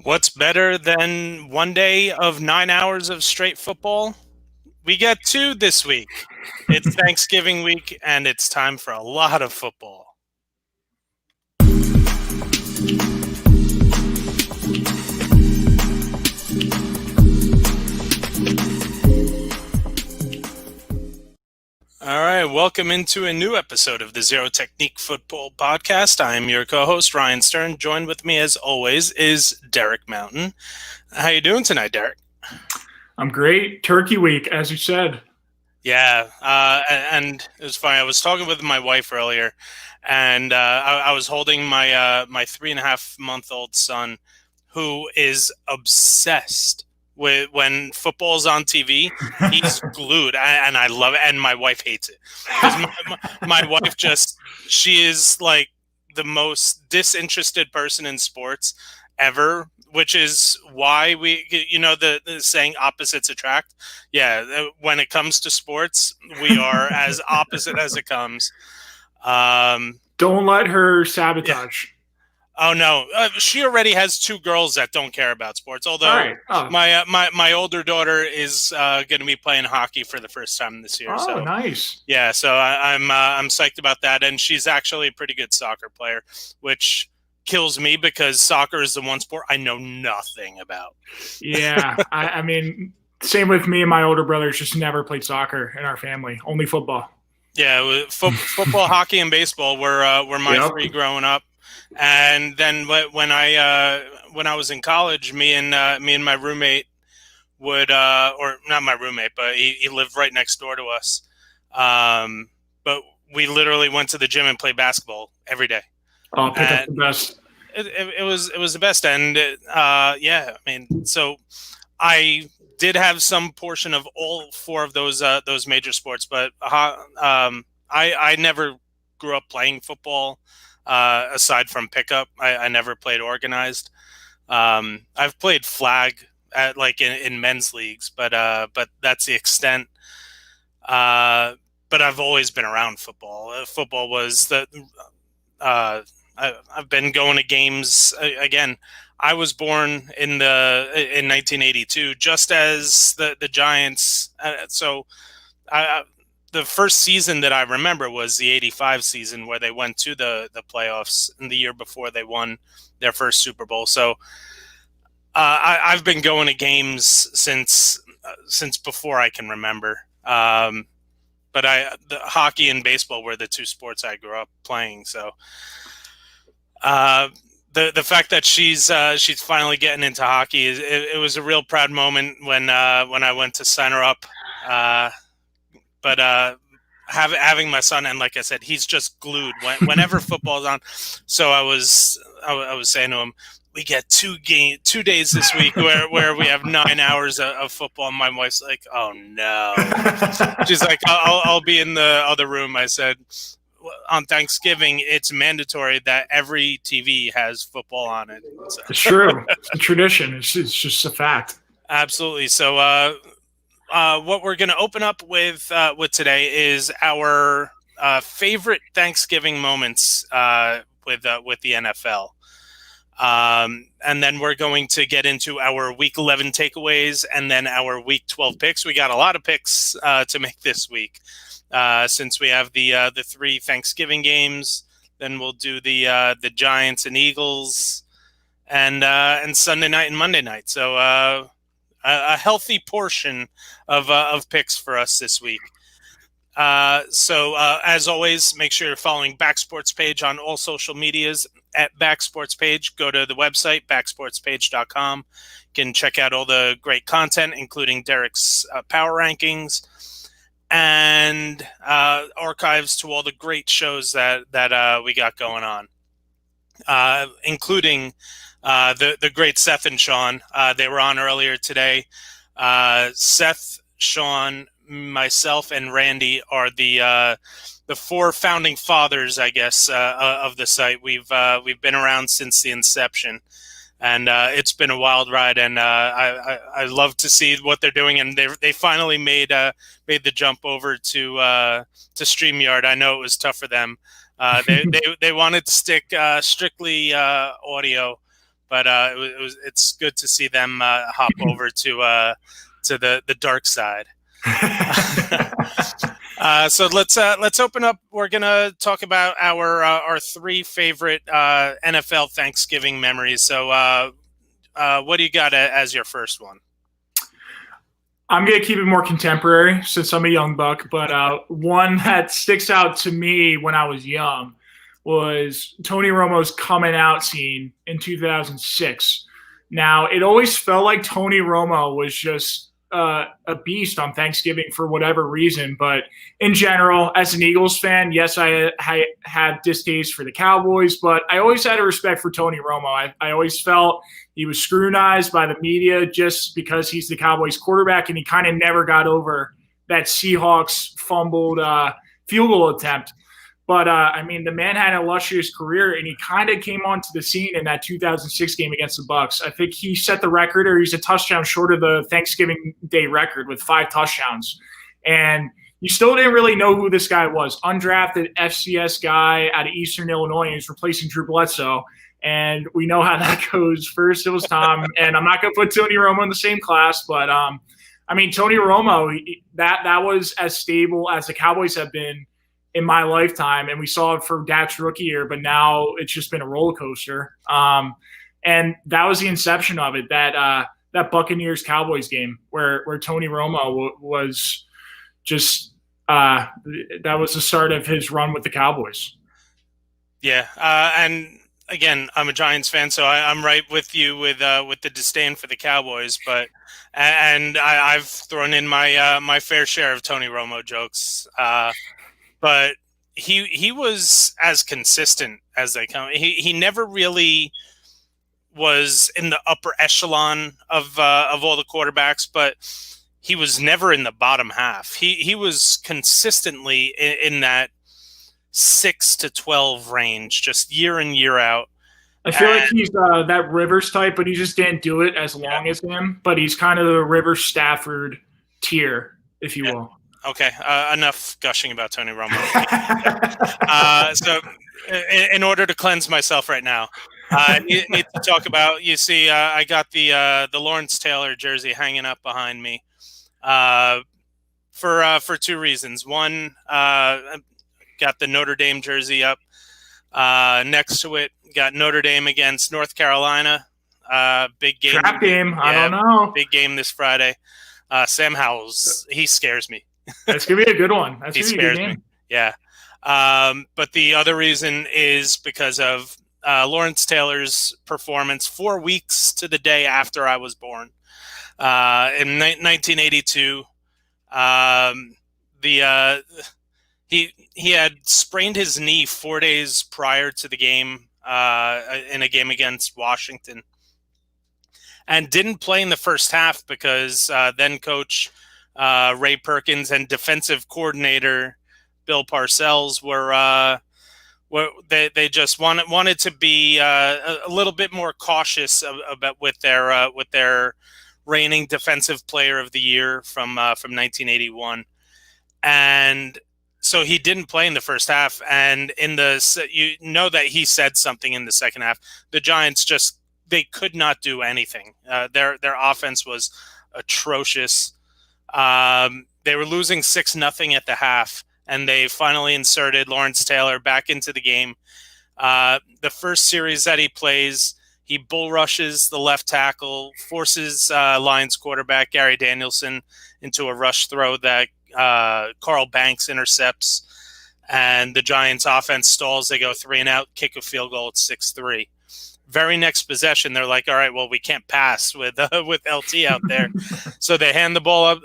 What's better than one day of 9 hours of straight football? We get two this week. It's Thanksgiving week, and it's time for a lot of football. All right, welcome into a new episode of the Zero Technique Football Podcast. I am your co-host, Ryan Stern. Joined with me, as always, is Derek Mountain. How you doing tonight, Derek? I'm great. Turkey week, as you said. Yeah, and it was funny. I was talking with my wife earlier, and I was holding my 3.5-month-old son, who is obsessed with when football's on TV. He's glued, and I love it. And my wife hates it because my wife she is like the most disinterested person in sports ever, which is why the saying opposites attract. Yeah, when it comes to sports, we are as opposite as it comes. Don't let her sabotage. Oh no, she already has two girls that don't care about sports. Although my older daughter is going to be playing hockey for the first time this year. Oh, so nice. Yeah, so I'm psyched about that, and she's actually a pretty good soccer player, which kills me because soccer is the one sport I know nothing about. Yeah, I mean, same with me and my older brothers. Just never played soccer in our family. Only football. Yeah, football, hockey, and baseball were my three growing up. And then when I was in college, me and my roommate would or not my roommate, but he lived right next door to us. But we literally went to the gym and played basketball every day. Oh, pick up the best. It was the best, and yeah, I mean, so I did have some portion of all four of those major sports, but I never grew up playing football. Aside from pickup, I never played organized. I've played flag at in men's leagues, but that's the extent. But I've always been around football. Football was the. I've been going to games again. I was born in 1982, just as the Giants. The first season that I remember was the 85 season where they went to the playoffs, and the year before they won their first Super Bowl. So I've been going to games since before I can remember. But the hockey and baseball were the two sports I grew up playing. So the fact that she's finally getting into hockey it was a real proud moment when I went to sign her up. But having my son, and like I said, he's just glued whenever football's on. So I was saying to him, we get 2 days this week where we have 9 hours of football. And my wife's like, oh no. She's like, I'll be in the other room. I said, on Thanksgiving, it's mandatory that every TV has football on it. So. It's true. It's a tradition. It's just a fact. Absolutely. So what we're going to open up with today is our favorite Thanksgiving moments with the NFL. And then we're going to get into our Week 11 takeaways and then our Week 12 picks. We got a lot of picks to make this week since we have the 3 Thanksgiving games. Then we'll do the Giants and Eagles and Sunday night and Monday night. So a healthy portion of picks for us this week. So as always, make sure you're following Backsports Page on all social medias at Backsports Page. Go to the website, backsportspage.com. You can check out all the great content, including Derek's power rankings and archives to all the great shows that we got going on, including the great Seth and Sean. They were on earlier today. Seth, Sean, myself, and Randy are the 4 founding fathers, I guess, of the site. We've been around since the inception, and it's been a wild ride. And I love to see what they're doing. And they finally made the jump over to StreamYard. I know it was tough for them. They wanted to stick strictly audio. but it's good to see them hop over to the dark side. So let's open up. We're gonna talk about our 3 favorite NFL Thanksgiving memories. So what do you got as your first one? I'm going to keep it more contemporary since I'm a young buck, but one that sticks out to me when I was young was Tony Romo's coming out scene in 2006. Now, it always felt like Tony Romo was just a beast on Thanksgiving for whatever reason, but in general, as an Eagles fan, yes, I had distaste for the Cowboys, but I always had a respect for Tony Romo. I always felt he was scrutinized by the media just because he's the Cowboys quarterback, and he kind of never got over that Seahawks fumbled field goal attempt. But, I mean, the man had an illustrious career, and he kind of came onto the scene in that 2006 game against the Bucs. I think he set the record, or he's a touchdown short of the Thanksgiving Day record with 5 touchdowns. And you still didn't really know who this guy was. Undrafted FCS guy out of Eastern Illinois, and he's replacing Drew Bledsoe. And we know how that goes. First it was Tom, and I'm not going to put Tony Romo in the same class, but, I mean, Tony Romo, that was as stable as the Cowboys have been in my lifetime, and we saw it for Dak's rookie year, but now it's just been a roller coaster. And that was the inception of it, that Buccaneers Cowboys game where Tony Romo was just that was the start of his run with the Cowboys. Yeah, and again, I'm a Giants fan, so I'm right with you with the disdain for the Cowboys, but I've thrown in my fair share of Tony Romo jokes. But he was as consistent as they come. He never really was in the upper echelon of all the quarterbacks, but he was never in the bottom half. He was consistently in that 6 to 12 range, just year in, year out. I feel like he's that Rivers type, but he just didn't do it as long as him. But he's kind of the Rivers Stafford tier, if you will. Okay, enough gushing about Tony Romo. So, in order to cleanse myself right now, I need to talk about. You see, I got the Lawrence Taylor jersey hanging up behind me, for 2 reasons. One, got the Notre Dame jersey up. Next to it, got Notre Dame against North Carolina. Big game. Trap game. Yeah, I don't know. Big game this Friday. Sam Howell's, he scares me. That's going to be a good one. He scares me. Yeah. But the other reason is because of Lawrence Taylor's performance 4 weeks to the day after I was born. In 1982, he had sprained his knee 4 days prior to the game in a game against Washington, and didn't play in the first half because then coach Ray Perkins and defensive coordinator Bill Parcells were they just wanted to be a little bit more cautious about with their reigning defensive player of the year from 1981, and so he didn't play in the first half. And in the that he said something in the second half. The Giants they could not do anything. Their offense was atrocious. They were losing 6-0 at the half, and they finally inserted Lawrence Taylor back into the game. The first series that he plays, he bull rushes the left tackle, forces Lions quarterback Gary Danielson into a rush throw that Carl Banks intercepts, and the Giants offense stalls. They go 3 and out, kick a field goal at 6-3. Very next possession, they're like, all right, well, we can't pass with LT out there. So they hand the ball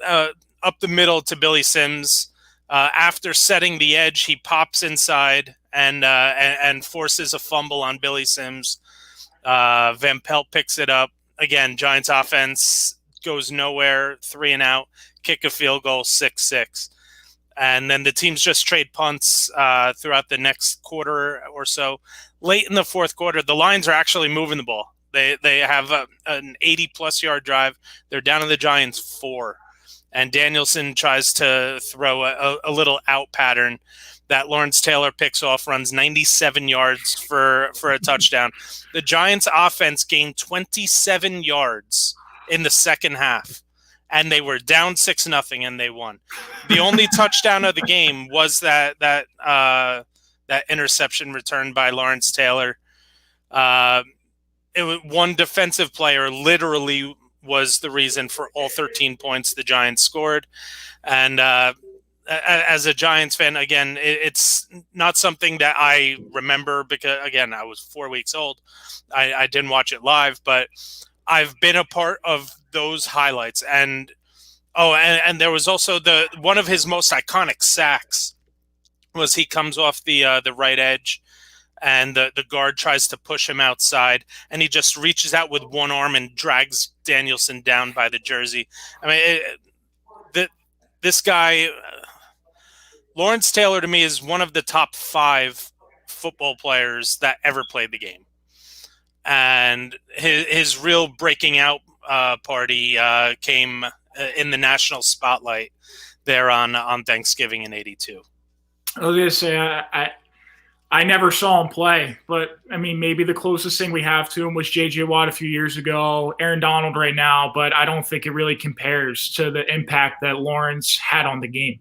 up the middle to Billy Sims. After setting the edge, he pops inside and forces a fumble on Billy Sims. Van Pelt picks it up. Again, Giants offense goes nowhere, 3 and out, kick a field goal, 6-6. And then the teams just trade punts throughout the next quarter or so. Late in the fourth quarter, the Lions are actually moving the ball. They have an 80-plus yard drive. They're down to the Giants 4. and Danielson tries to throw a little out pattern that Lawrence Taylor picks off, runs 97 yards for a touchdown. The Giants offense gained 27 yards in the second half, and they were down 6-0, and they won. The only touchdown of the game was that interception returned by Lawrence Taylor. It was one defensive player literally was the reason for all 13 points the Giants scored. And as a Giants fan, again, it's not something that I remember because, again, I was 4 weeks old. I didn't watch it live, but I've been a part of those highlights. And there was also one of his most iconic sacks was he comes off the right edge, and the guard tries to push him outside, and he just reaches out with one arm and drags Danielson down by the jersey. I mean, this guy, Lawrence Taylor, to me, is one of the top 5 football players that ever played the game. And his real breaking out party came in the national spotlight there on Thanksgiving in '82. I was going to say, I never saw him play, but I mean, maybe the closest thing we have to him was J.J. Watt a few years ago, Aaron Donald right now, but I don't think it really compares to the impact that Lawrence had on the game.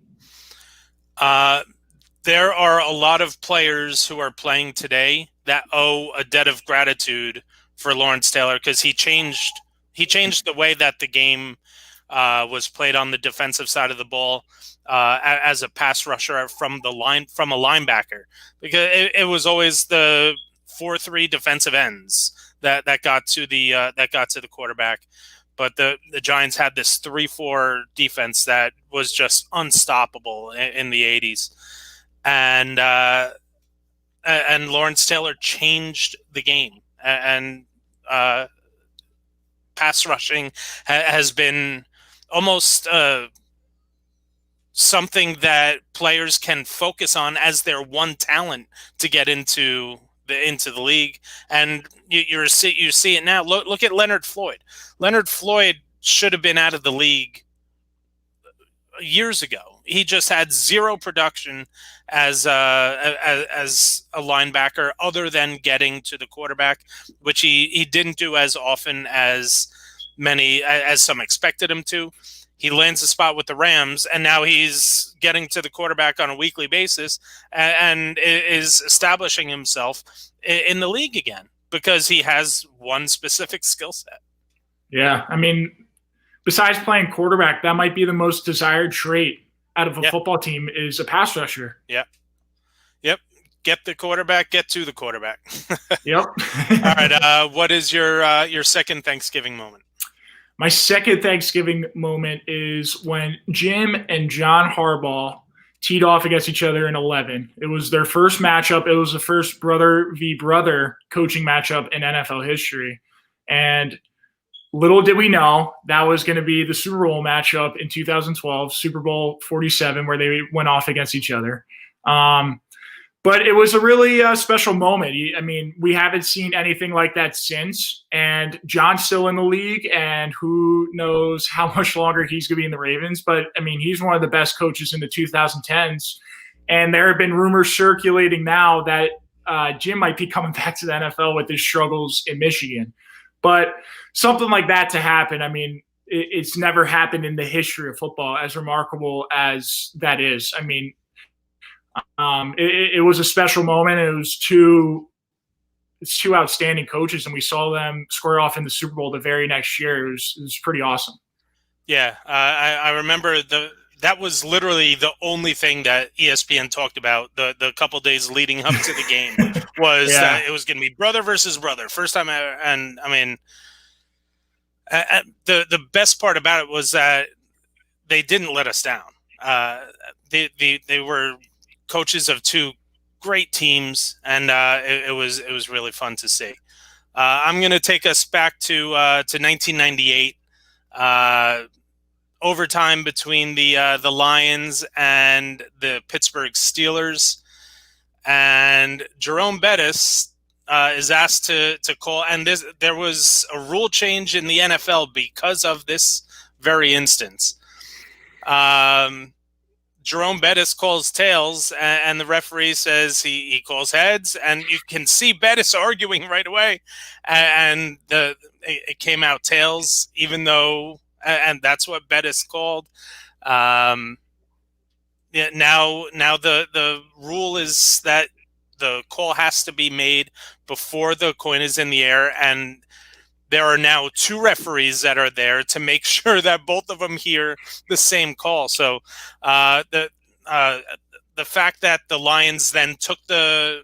There are a lot of players who are playing today that owe a debt of gratitude for Lawrence Taylor because he changed the way that the game was played on the defensive side of the ball. As a pass rusher from a linebacker, because it was always the 4-3 defensive ends that got to the quarterback, but the Giants had this 3-4 defense that was just unstoppable in the '80s, and Lawrence Taylor changed the game, and pass rushing has been almost something that players can focus on as their one talent to get into the league. And you see it now. Look at Leonard Floyd. Leonard Floyd should have been out of the league years ago. He just had zero production as a linebacker other than getting to the quarterback, which he didn't do as often as some expected him to. He lands a spot with the Rams, and now he's getting to the quarterback on a weekly basis and is establishing himself in the league again because he has one specific skill set. Yeah, I mean, besides playing quarterback, that might be the most desired trait out of a football team is a pass rusher. Yeah. Yep. Get the quarterback, get to the quarterback. Yep. All right. What is your second Thanksgiving moment? My second Thanksgiving moment is when Jim and John Harbaugh teed off against each other in 11. It was their first matchup. It was the first brother v. brother coaching matchup in NFL history. And little did we know that was going to be the Super Bowl matchup in 2012, Super Bowl 47, where they went off against each other. But it was a really special moment. I mean, we haven't seen anything like that since. And John's still in the league, and who knows how much longer he's going to be in the Ravens. But, I mean, he's one of the best coaches in the 2010s. And there have been rumors circulating now that Jim might be coming back to the NFL with his struggles in Michigan. But something like that to happen, I mean, it's never happened in the history of football, as remarkable as that is. I mean, it was a special moment. It was two outstanding coaches, and we saw them square off in the Super Bowl the very next year. It was pretty awesome. Yeah, I remember that was literally the only thing that ESPN talked about the couple days leading up to the game was that it was going to be brother versus brother, first time ever. And I mean, the best part about it was that they didn't let us down. They were coaches of two great teams, and it was really fun to see. I'm going to take us back to 1998. Overtime between the Lions and the Pittsburgh Steelers, and Jerome Bettis is asked to call. And there was a rule change in the NFL because of this very instance. Jerome Bettis calls tails, and the referee says he calls heads, and you can see Bettis arguing right away, and it came out tails, even though, and that's what Bettis called. Yeah, now the rule is that the call has to be made before the coin is in the air, and there are now two referees that are there to make sure that both of them hear the same call. So the fact that the Lions then took the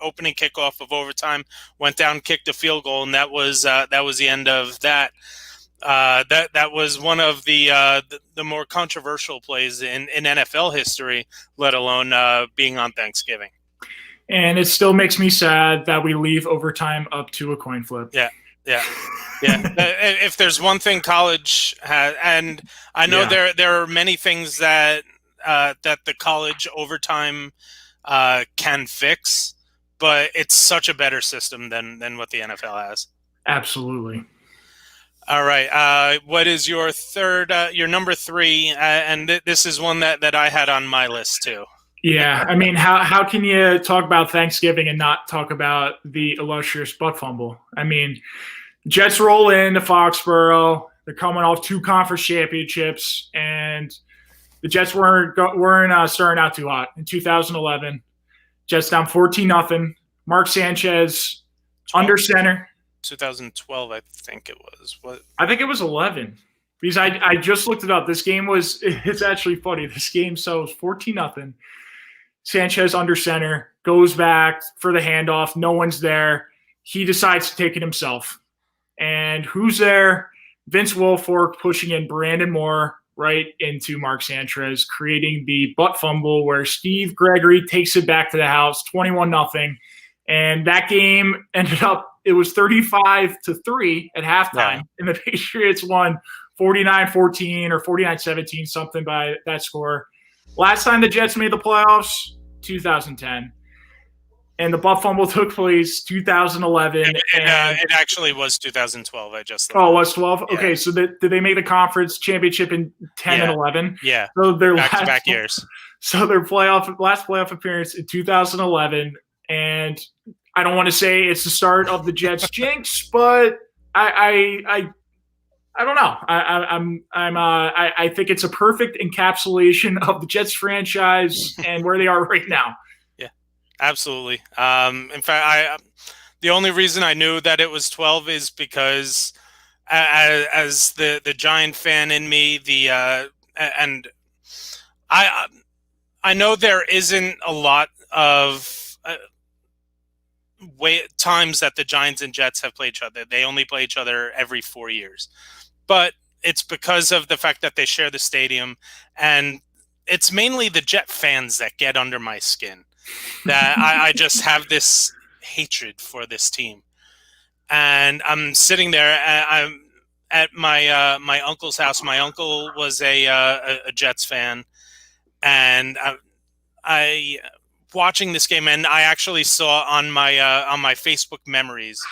opening kickoff of overtime, went down, kicked a field goal, and that was the end of that. That was one of the more controversial plays in NFL history, let alone being on Thanksgiving. And it still makes me sad that we leave overtime up to a coin flip. Yeah. If there's one thing college has, and I know there are many things that the college overtime can fix, but it's such a better system than what the NFL has. Absolutely. All right. What is your third? Your number three, and this is one that I had on my list too. Yeah, I mean, how can you talk about Thanksgiving and not talk about the illustrious butt fumble? I mean, Jets roll into Foxborough. They're coming off 2 conference championships, and the Jets weren't starting out too hot in 2011. Jets down 14-0. Mark Sanchez 12? Under center. 2012, I think it was. What? I think it was 11. Because I just looked it up. This game it's actually funny. This game, so it was 14-0. Sanchez under center, goes back for the handoff. No one's there. He decides to take it himself. And who's there? Vince Wilfork pushing in Brandon Moore right into Mark Sanchez, creating the butt fumble where Steve Gregory takes it back to the house, 21-0. And that game ended up, it was 35-3 at halftime. And the Patriots won 49-14 or 49-17, something by that score. Last time the Jets made the playoffs, 2010. And the butt fumble took place 2011. It actually was 2012. I just thought. Oh, it was 12? Yeah. Okay, so did they make the conference championship in 10 and 11? Yeah, so their back-to-back years. So their last playoff appearance in 2011. And I don't want to say it's the start of the Jets jinx, but I don't know. I think it's a perfect encapsulation of the Jets franchise and where they are right now. Yeah, absolutely. In fact, the only reason I knew that it was 12 is because as the Giant fan in me, and I know there isn't a lot of times that the Giants and Jets have played each other. They only play each other every 4 years. But it's because of the fact that they share the stadium, and it's mainly the Jet fans that get under my skin. That I just have this hatred for this team, and I'm sitting there. I'm at my uncle's house. My uncle was a Jets fan, and I watching this game, and I actually saw on my Facebook memories,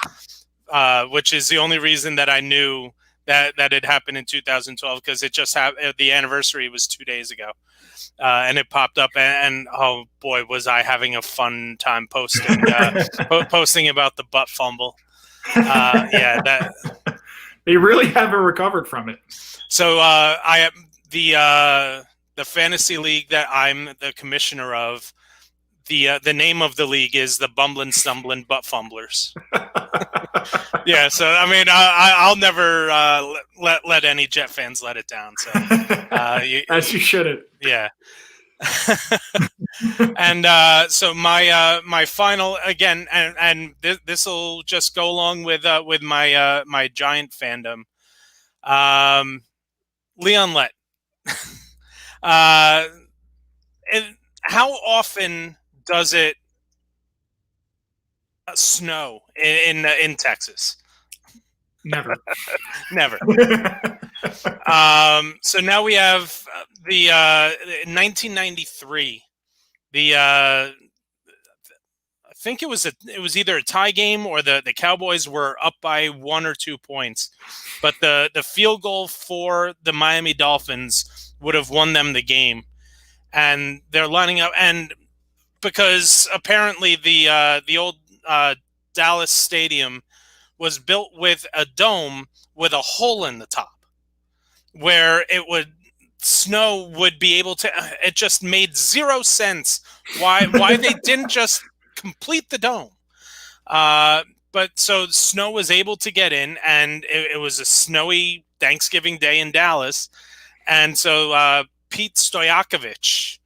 which is the only reason that I knew that it happened in 2012, because it just happened. The anniversary was 2 days ago, and it popped up, and oh boy, was I having a fun time posting posting about the butt fumble. That they really haven't recovered from it. So the fantasy league that I'm the commissioner of. The name of the league is the Bumbling Stumbling Butt Fumblers. Yeah, so I mean, I'll never let any Jet fans let it down. So as you shouldn't. Yeah. And so my final again, and this will just go along with my Giant fandom. Leon Lett. How often does it snow in Texas? Never. Never. So now we have the 1993. I think it was either a tie game or the Cowboys were up by 1 or 2 points, but the field goal for the Miami Dolphins would have won them the game, and they're lining up, and because apparently the old Dallas Stadium was built with a dome with a hole in the top, where snow would be able to. It just made zero sense why they didn't just complete the dome. But so snow was able to get in, and it was a snowy Thanksgiving Day in Dallas, and so Pete Stojakovic,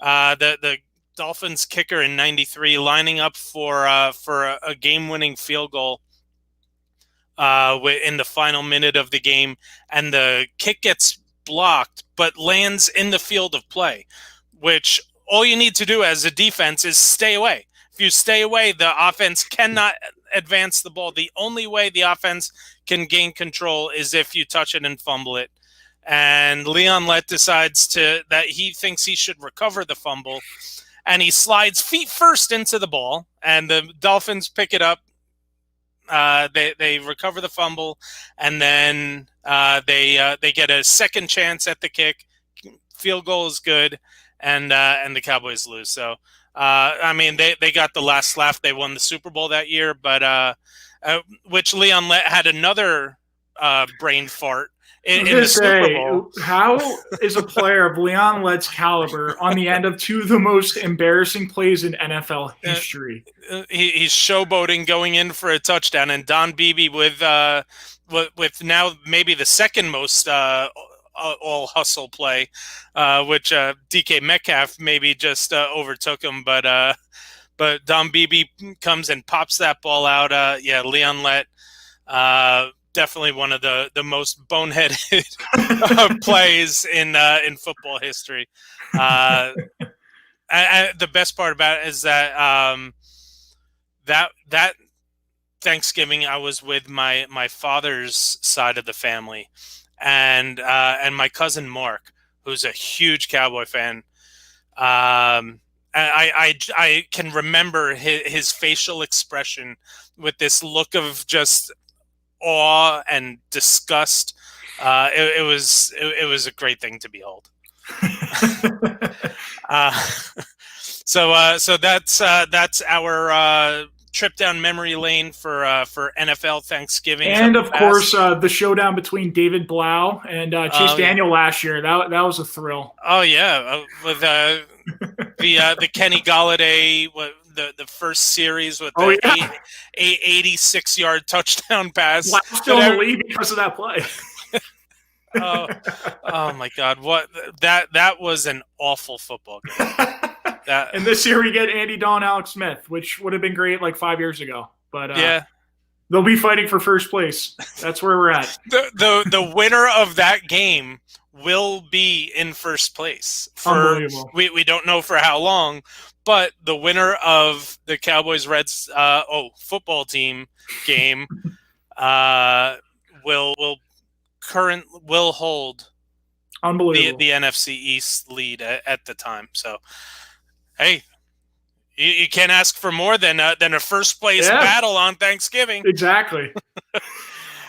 the Dolphins kicker in '93, lining up for a game-winning field goal in the final minute of the game, and the kick gets blocked but lands in the field of play, which all you need to do as a defense is stay away. If you stay away, the offense cannot advance the ball. The only way the offense can gain control is if you touch it and fumble it. And Leon Lett decides that he thinks he should recover the fumble, and he slides feet first into the ball, and the Dolphins pick it up. They recover the fumble, and then they get a second chance at the kick. Field goal is good, and the Cowboys lose. So I mean, they got the last laugh. They won the Super Bowl that year, but which Leon had another brain fart in the Super Bowl. How is a player of Leon Lett's caliber on the end of two of the most embarrassing plays in NFL history? He's showboating going in for a touchdown, and Don Beebe with now maybe the second most all hustle play, which DK Metcalf maybe just overtook him, but Don Beebe comes and pops that ball out. Leon Lett, definitely one of the most boneheaded plays in football history. The best part about it is that that Thanksgiving I was with my father's side of the family, and my cousin Mark, who's a huge Cowboy fan. I can remember his facial expression with this look of just awe and disgust. It was a great thing to behold. So that's our trip down memory lane for NFL Thanksgiving, and of course the showdown between David Blau and Chase Daniel last year. That was a thrill. Oh yeah, with the Kenny Golladay, the first series with the 86-yard touchdown pass. Still in the lead because of that play. oh my God! What that was an awful football game. And this year we get Andy Dalton, Alex Smith, which would have been great like 5 years ago. But they'll be fighting for first place. That's where we're at. The winner of that game will be in first place. Unbelievable. We don't know for how long, but the winner of the Cowboys Reds football team game will hold the NFC East lead at the time. So, hey, you can't ask for more than a first place battle on Thanksgiving. Exactly.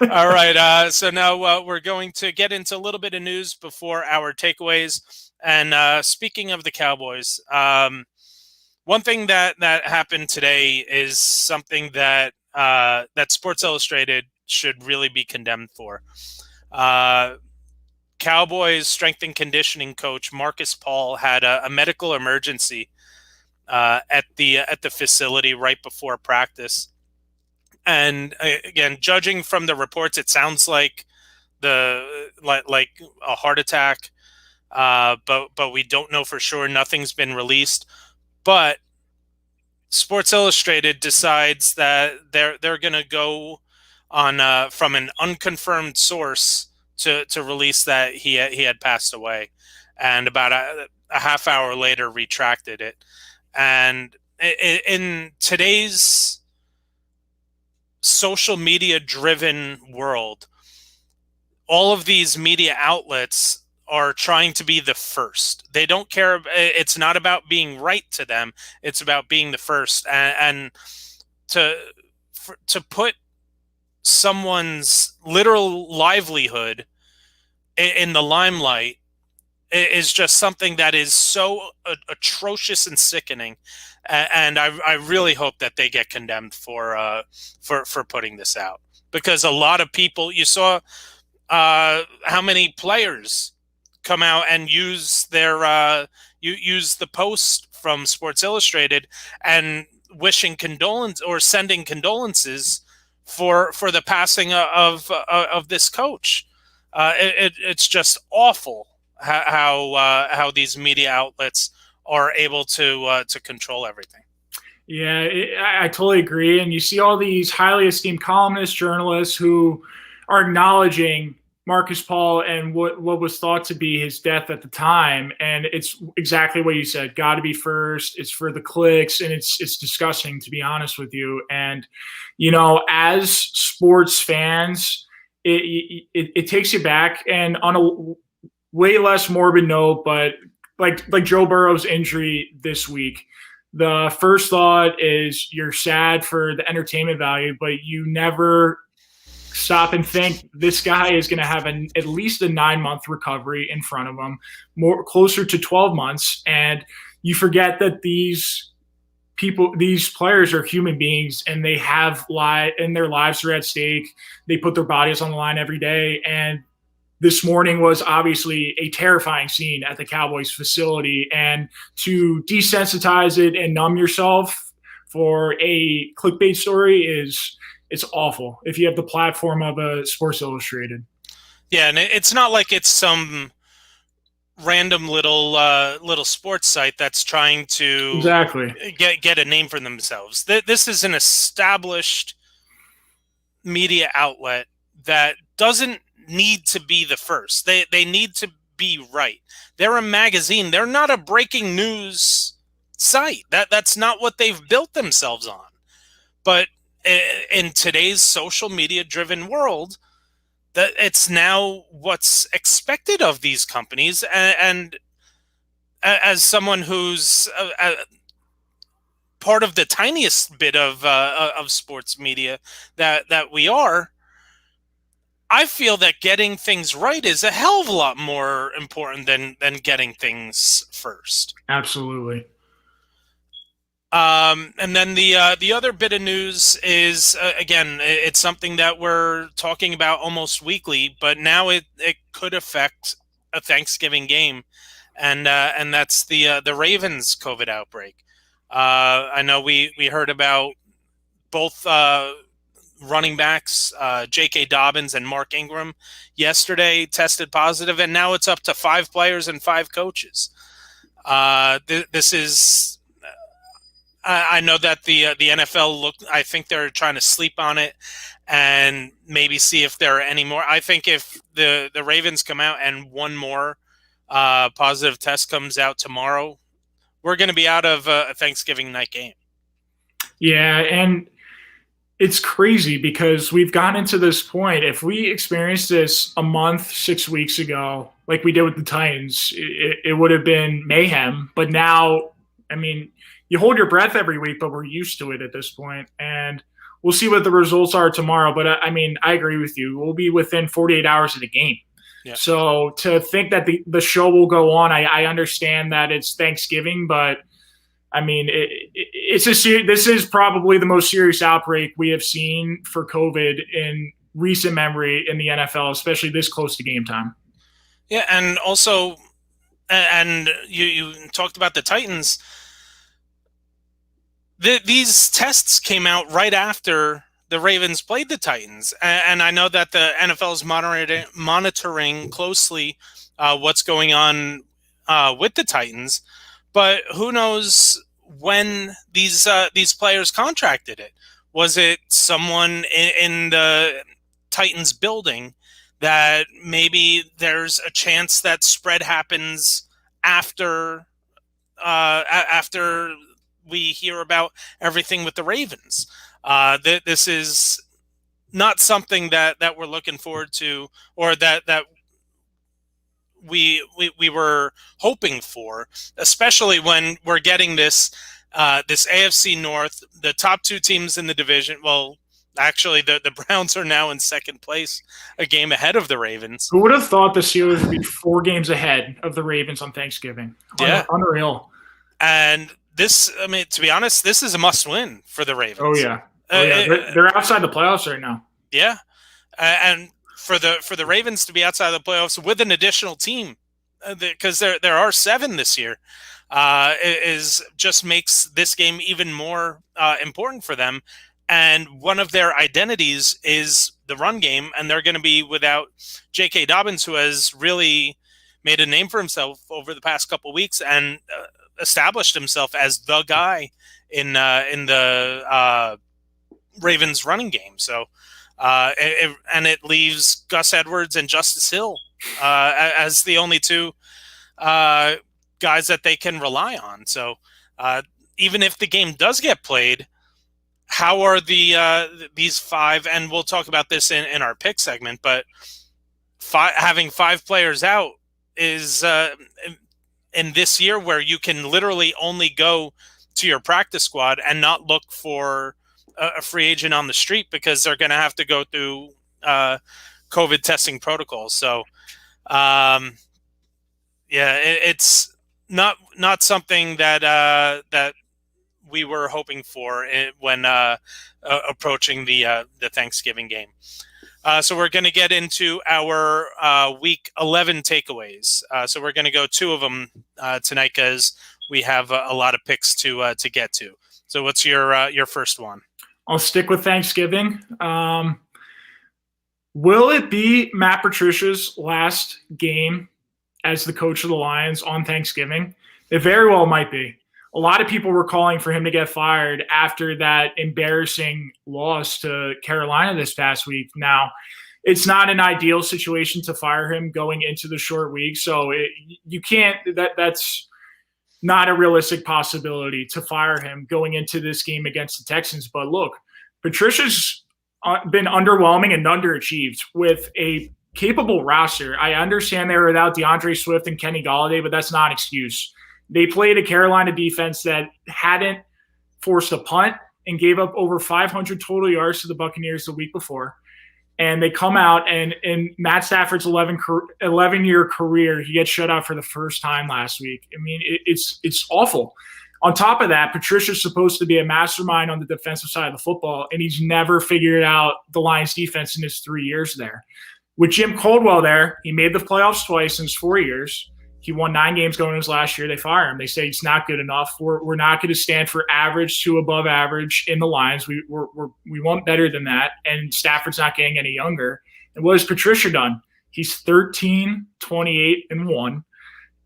All right. So now we're going to get into a little bit of news before our takeaways. And speaking of the Cowboys, one thing that happened today is something that Sports Illustrated should really be condemned for. Cowboys strength and conditioning coach Markus Paul had a medical emergency at the facility right before practice, and again, judging from the reports, it sounds like like a heart attack, but we don't know for sure. Nothing's been released, but Sports Illustrated decides that they're going to go on from an unconfirmed source to release that he had passed away, and about a half hour later retracted it. And in today's social media driven world, all of these media outlets are trying to be the first. They don't care. It's not about being right to them. It's about being the first. And to put someone's literal livelihood in the limelight is just something that is so atrocious and sickening. And I really hope that they get condemned for putting this out, because a lot of people, you saw how many players come out and use their use the post from Sports Illustrated and wishing condolence or sending condolences for the passing of this coach. It's just awful how these media outlets are able to control everything. Yeah, I totally agree. And you see all these highly esteemed columnists, journalists who are acknowledging Markus Paul and what was thought to be his death at the time. And it's exactly what you said. Got to be first. It's for the clicks, and it's disgusting, to be honest with you. And, you know, as sports fans, it takes you back. And on a way less morbid note, but like Joe Burrow's injury this week, the first thought is you're sad for the entertainment value, but you never stop and think this guy is going to have at least a 9-month recovery in front of him, more closer to 12 months. And you forget that these players are human beings, and they have and their lives are at stake. They put their bodies on the line every day. And this morning was obviously a terrifying scene at the Cowboys facility, and to desensitize it and numb yourself for a clickbait story it's awful if you have the platform of a Sports Illustrated. Yeah, and it's not like it's some random little sports site that's trying to exactly get a name for themselves. This is an established media outlet that doesn't need to be the first. They need to be right. They're a magazine. They're not a breaking news site. That's not what they've built themselves on. But in today's social media driven world, that it's now what's expected of these companies. And as someone who's part of the tiniest bit of sports media that we are, I feel that getting things right is a hell of a lot more important than getting things first. Absolutely. And then the other bit of news is, again, it's something that we're talking about almost weekly, but now it could affect a Thanksgiving game, and that's the Ravens COVID outbreak. I know we heard about both running backs, J.K. Dobbins and Mark Ingram, yesterday tested positive, and now it's up to 5 players and 5 coaches. This is. I know that the NFL I think they're trying to sleep on it and maybe see if there are any more. I think if the Ravens come out and one more positive test comes out tomorrow, we're going to be out of a Thanksgiving night game. Yeah, and it's crazy because we've gotten to this point. If we experienced this a month, 6 weeks ago, like we did with the Titans, it would have been mayhem. But now, I mean, you hold your breath every week, but we're used to it at this point. And we'll see what the results are tomorrow. But I mean, I agree with you. We'll be within 48 hours of the game. Yeah. So to think that the show will go on, I understand that it's Thanksgiving, but I mean, this is probably the most serious outbreak we have seen for COVID in recent memory in the NFL, especially this close to game time. Yeah, and also, and you talked about the Titans. These tests came out right after the Ravens played the Titans, and I know that the NFL is monitoring closely what's going on with the Titans, but who knows when these players contracted it? Was it someone in the Titans building that maybe there's a chance that spread happens after we hear about everything with the Ravens? This is not something that we're looking forward to, or that we were hoping for, especially when we're getting this AFC North, the top two teams in the division. Well, actually, the Browns are now in second place, a game ahead of the Ravens. Who would have thought the Steelers would be 4 games ahead of the Ravens on Thanksgiving? Yeah. Unreal. And this, I mean, to be honest, this is a must-win for the Ravens. Oh, yeah. They're outside the playoffs right now. Yeah. And for the Ravens to be outside the playoffs with an additional team, because there are 7 this year, just makes this game even more important for them. And one of their identities is the run game, and they're going to be without J.K. Dobbins, who has really made a name for himself over the past couple of weeks and established himself as the guy in the Ravens running game. So, it leaves Gus Edwards and Justice Hill as the only 2 guys that they can rely on. So, even if the game does get played, how are these 5? And we'll talk about this in our pick segment. But having 5 players out is in this year where you can literally only go to your practice squad and not look for a free agent on the street because they're going to have to go through COVID testing protocols. So, it's not something that we were hoping for when approaching the Thanksgiving game. So we're going to get into our Week 11 takeaways. So we're going to go 2 of them tonight because we have a lot of picks to get to. So what's your first one? I'll stick with Thanksgiving. Will it be Matt Patricia's last game as the coach of the Lions on Thanksgiving? It very well might be. A lot of people were calling for him to get fired after that embarrassing loss to Carolina this past week. Now, it's not an ideal situation to fire him going into the short week, so you can't. That's not a realistic possibility to fire him going into this game against the Texans. But look, Patricia's been underwhelming and underachieved with a capable roster. I understand they were without DeAndre Swift and Kenny Golladay, but that's not an excuse. They played a Carolina defense that hadn't forced a punt and gave up over 500 total yards to the Buccaneers the week before. And they come out, and in Matt Stafford's 11-year career, he gets shut out for the first time last week. I mean, it's awful. On top of that, Patricia's supposed to be a mastermind on the defensive side of the football, and he's never figured out the Lions defense in his 3 years there. With Jim Caldwell there, he made the playoffs twice in his 4 years. He won 9 games going into his last year. They fire him. They say he's not good enough. We're not going to stand for average to above average in the Lions. We want better than that. And Stafford's not getting any younger. And what has Patricia done? He's 13, 28, and 1.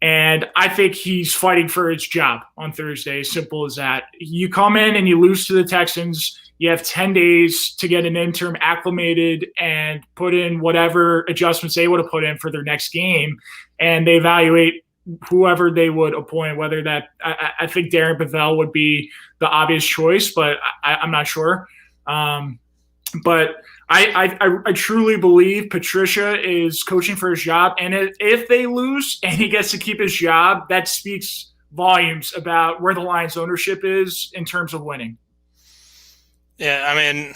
And I think he's fighting for his job on Thursday. As simple as that. You come in and you lose to the Texans. You have 10 days to get an interim acclimated and put in whatever adjustments they would have put in for their next game. And they evaluate whoever they would appoint, whether that I think Darren Bevell would be the obvious choice, but I'm not sure. But I truly believe Patricia is coaching for his job. And if they lose and he gets to keep his job, that speaks volumes about where the Lions ownership is in terms of winning. Yeah, I mean,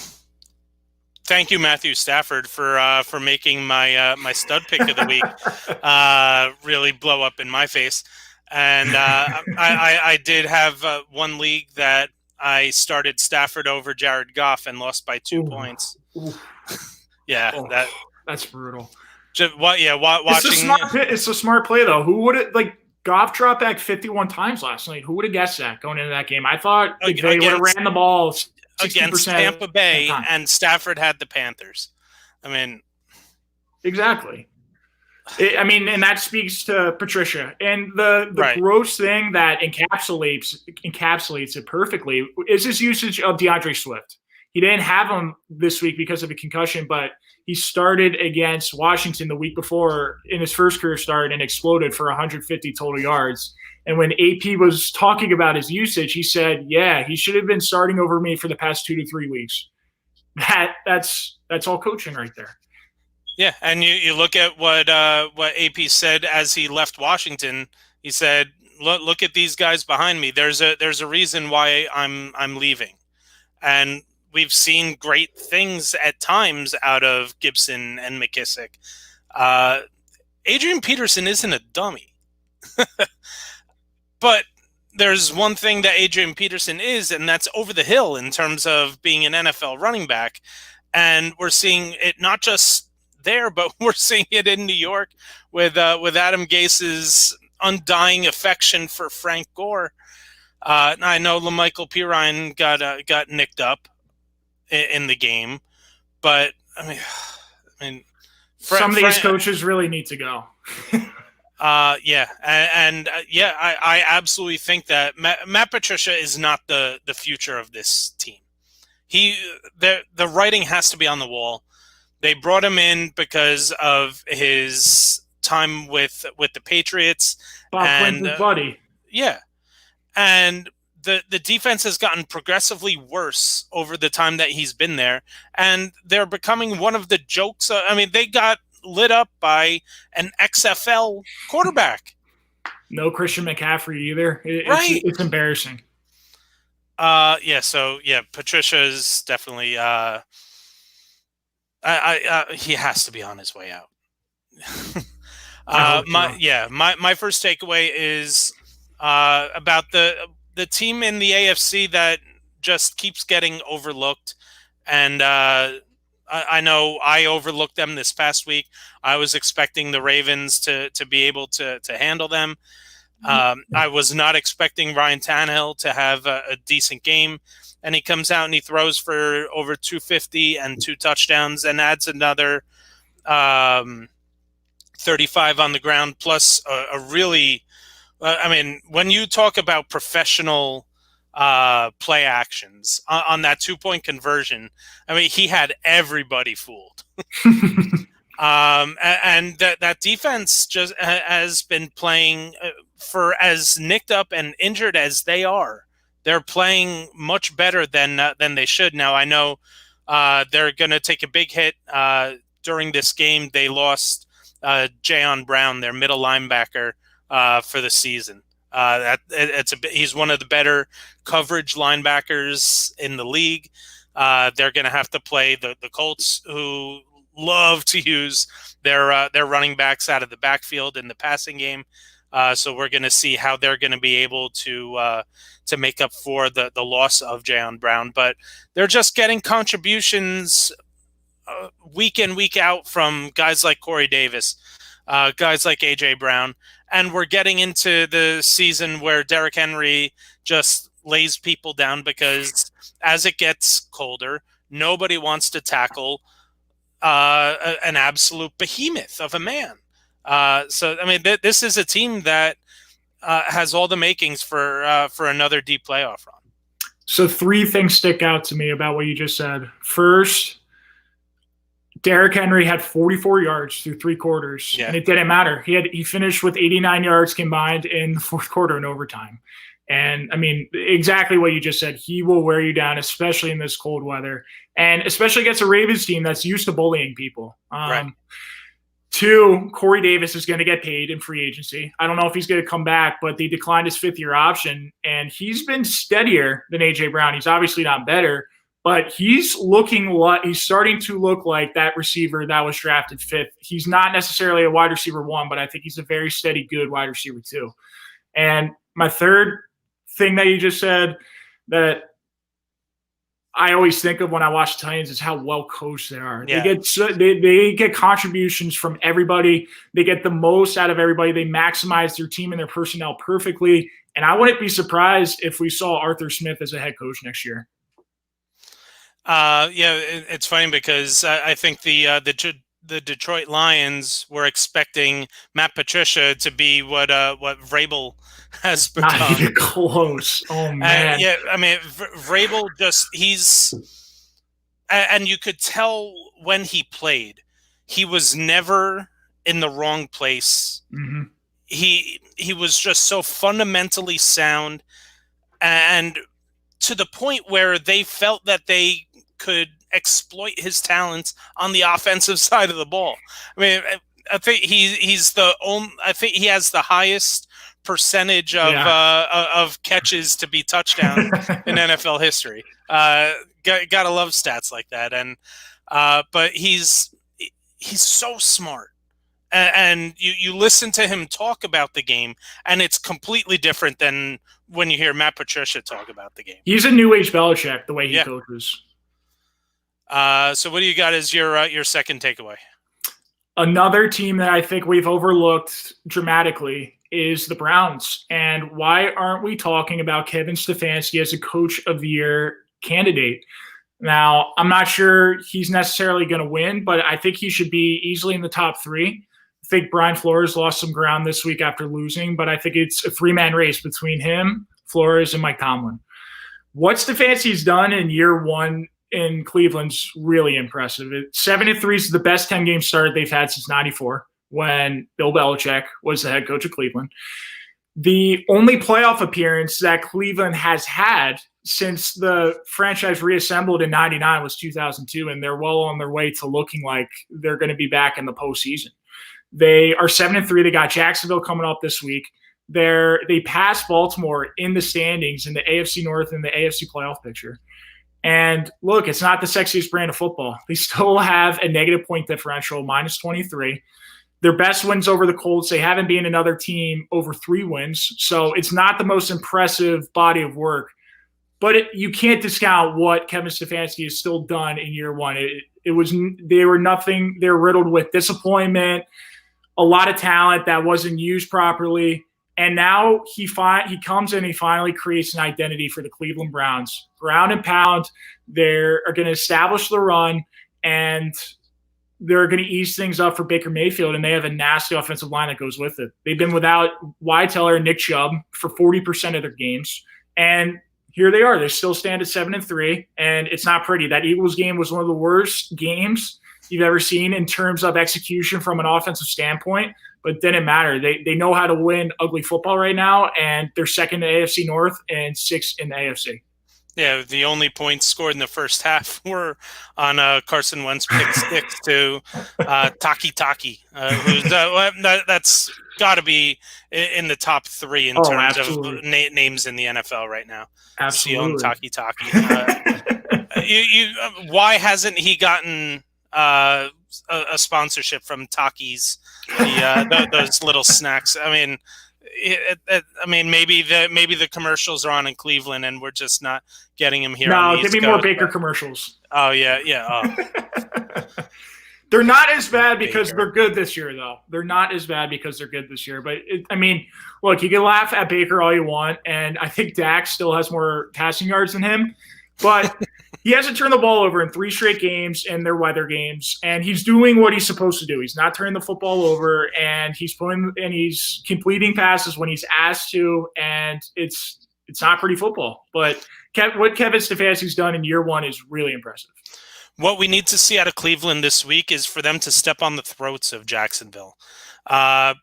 thank you, Matthew Stafford, for making my stud pick of the week really blow up in my face. And I did have one league that I started Stafford over Jared Goff and lost by 2 points. Yeah, that's brutal. Watching. It's a smart play though. Who would it like? Goff dropped back 51 times last night. Who would have guessed that going into that game? I thought they would have ran the ball 60% against Tampa Bay, and Stafford had the Panthers. I mean, exactly. And that speaks to Patricia. And the right. Gross thing that encapsulates it perfectly is his usage of DeAndre Swift. He didn't have him this week because of a concussion, but he started against Washington the week before in his first career start and exploded for 150 total yards. And when AP was talking about his usage, he said, yeah, he should have been starting over me for the past 2 to 3 weeks. That's all coaching right there. Yeah, and you look at what AP said as he left Washington. He said, Look at these guys behind me. There's a reason why I'm leaving." And we've seen great things at times out of Gibson and McKissick. Uh, Adrian Peterson isn't a dummy, but there's one thing that Adrian Peterson is, and that's over the hill in terms of being an NFL running back. And we're seeing it not just there, but we're seeing it in New York with Adam Gase's undying affection for Frank Gore. I know LaMichael Pirine got nicked up in the game, but I mean, some of these coaches really need to go. Yeah, I absolutely think that Matt Patricia is not the future of this team. The writing has to be on the wall. They brought him in because of his time with the Patriots. Bob Clinton's buddy. Yeah, and the defense has gotten progressively worse over the time that he's been there, and they're becoming one of the jokes. I mean, they got lit up by an XFL quarterback. No Christian McCaffrey either. It's embarrassing. Patricia is definitely he has to be on his way out. My first takeaway is about the team in the AFC that just keeps getting overlooked, and I know I overlooked them this past week. I was expecting the Ravens to be able to handle them. I was not expecting Ryan Tannehill to have a decent game, and he comes out and he throws for over 250 and 2 touchdowns and adds another 35 on the ground, plus a really when you talk about professional play actions on that 2-point conversion, I mean, he had everybody fooled. And that defense just has been playing for as nicked up and injured as they are. They're playing much better than they should. Now, I know they're going to take a big hit during this game. They lost Jayon Brown, their middle linebacker, for the season. He's one of the better coverage linebackers in the league. They're going to have to play the Colts, who love to use their running backs out of the backfield in the passing game. So we're going to see how they're going to be able to make up for the loss of Jayon Brown. But they're just getting contributions week in, week out from guys like Corey Davis, guys like A.J. Brown. And we're getting into the season where Derrick Henry just lays people down because as it gets colder, nobody wants to tackle an absolute behemoth of a man. So, I mean, this is a team that has all the makings for another deep playoff run. So 3 things stick out to me about what you just said. First, Derrick Henry had 44 yards through 3 quarters, and it didn't matter. He finished with 89 yards combined in the 4th quarter in overtime. And, I mean, exactly what you just said. He will wear you down, especially in this cold weather, and especially against a Ravens team that's used to bullying people. Right. 2, Corey Davis is going to get paid in free agency. I don't know if he's going to come back, but they declined his 5th-year option, and he's been steadier than A.J. Brown. He's obviously not better, but he's starting to look like that receiver that was drafted 5th. He's not necessarily a wide receiver 1, but I think he's a very steady, good wide receiver 2. And my third thing that you just said that I always think of when I watch the Titans is how well coached they are. Yeah. They get contributions from everybody. They get the most out of everybody. They maximize their team and their personnel perfectly. And I wouldn't be surprised if we saw Arthur Smith as a head coach next year. It's funny because I think the Detroit Lions were expecting Matt Patricia to be what Vrabel has become. Not even close. Oh man. Vrabel and you could tell when he played, he was never in the wrong place. Mm-hmm. He was just so fundamentally sound, and to the point where they felt that they could exploit his talents on the offensive side of the ball. I mean, I think he's the only. I think he has the highest percentage of catches to be touchdowns in NFL history. Gotta love stats like that, and but he's so smart. And you listen to him talk about the game, and it's completely different than when you hear Matt Patricia talk about the game. He's a new age Belichick, the way he coaches. So what do you got as your second takeaway? Another team that I think we've overlooked dramatically is the Browns. And why aren't we talking about Kevin Stefanski as a Coach of the Year candidate? Now, I'm not sure he's necessarily going to win, but I think he should be easily in the top 3. I think Brian Flores lost some ground this week after losing, but I think it's a 3-man race between him, Flores, and Mike Tomlin. What Stefanski's done in year 1 in Cleveland's really impressive. 7-3 is the best 10-game start they've had since '94, when Bill Belichick was the head coach of Cleveland. The only playoff appearance that Cleveland has had since the franchise reassembled in '99 was 2002, and they're well on their way to looking like they're going to be back in the postseason. They are 7-3. They got Jacksonville coming up this week. They passed Baltimore in the standings in the AFC North and the AFC playoff picture. And look, it's not the sexiest brand of football. They still have a negative point differential, -23. Their best wins over the Colts. They haven't been another team over 3 wins. So it's not the most impressive body of work. But you can't discount what Kevin Stefanski has still done in year 1. They were nothing. They were riddled with disappointment, a lot of talent that wasn't used properly. And now he comes in and he finally creates an identity for the Cleveland Browns. Ground and pound, they're going to establish the run, and they're going to ease things up for Baker Mayfield, and they have a nasty offensive line that goes with it. They've been without Whiteheller and Nick Chubb for 40% of their games, and here they are. They still stand at 7-3, and it's not pretty. That Eagles game was one of the worst games you've ever seen in terms of execution from an offensive standpoint, but it didn't matter. They know how to win ugly football right now, and they're second in the AFC North and 6th in the AFC. Yeah, the only points scored in the first half were on Carson Wentz pick 6 to Taki. That's got to be in the top 3 in terms of names in the NFL right now. Absolutely. Taki. Why hasn't he gotten a sponsorship from Takis? Those little snacks. I mean, maybe the commercials are on in Cleveland, and we're just not getting them here. No, give me more Baker commercials. Oh yeah. Oh. They're not as bad because they're good this year, though. They're not as bad because they're good this year. But look, you can laugh at Baker all you want, and I think Dak still has more passing yards than him, but he hasn't turned the ball over in 3 straight games in their weather games, and he's doing what he's supposed to do. He's not turning the football over, and he's completing passes when he's asked to, and it's not pretty football. But what Kevin Stefanski's done in year 1 is really impressive. What we need to see out of Cleveland this week is for them to step on the throats of Jacksonville,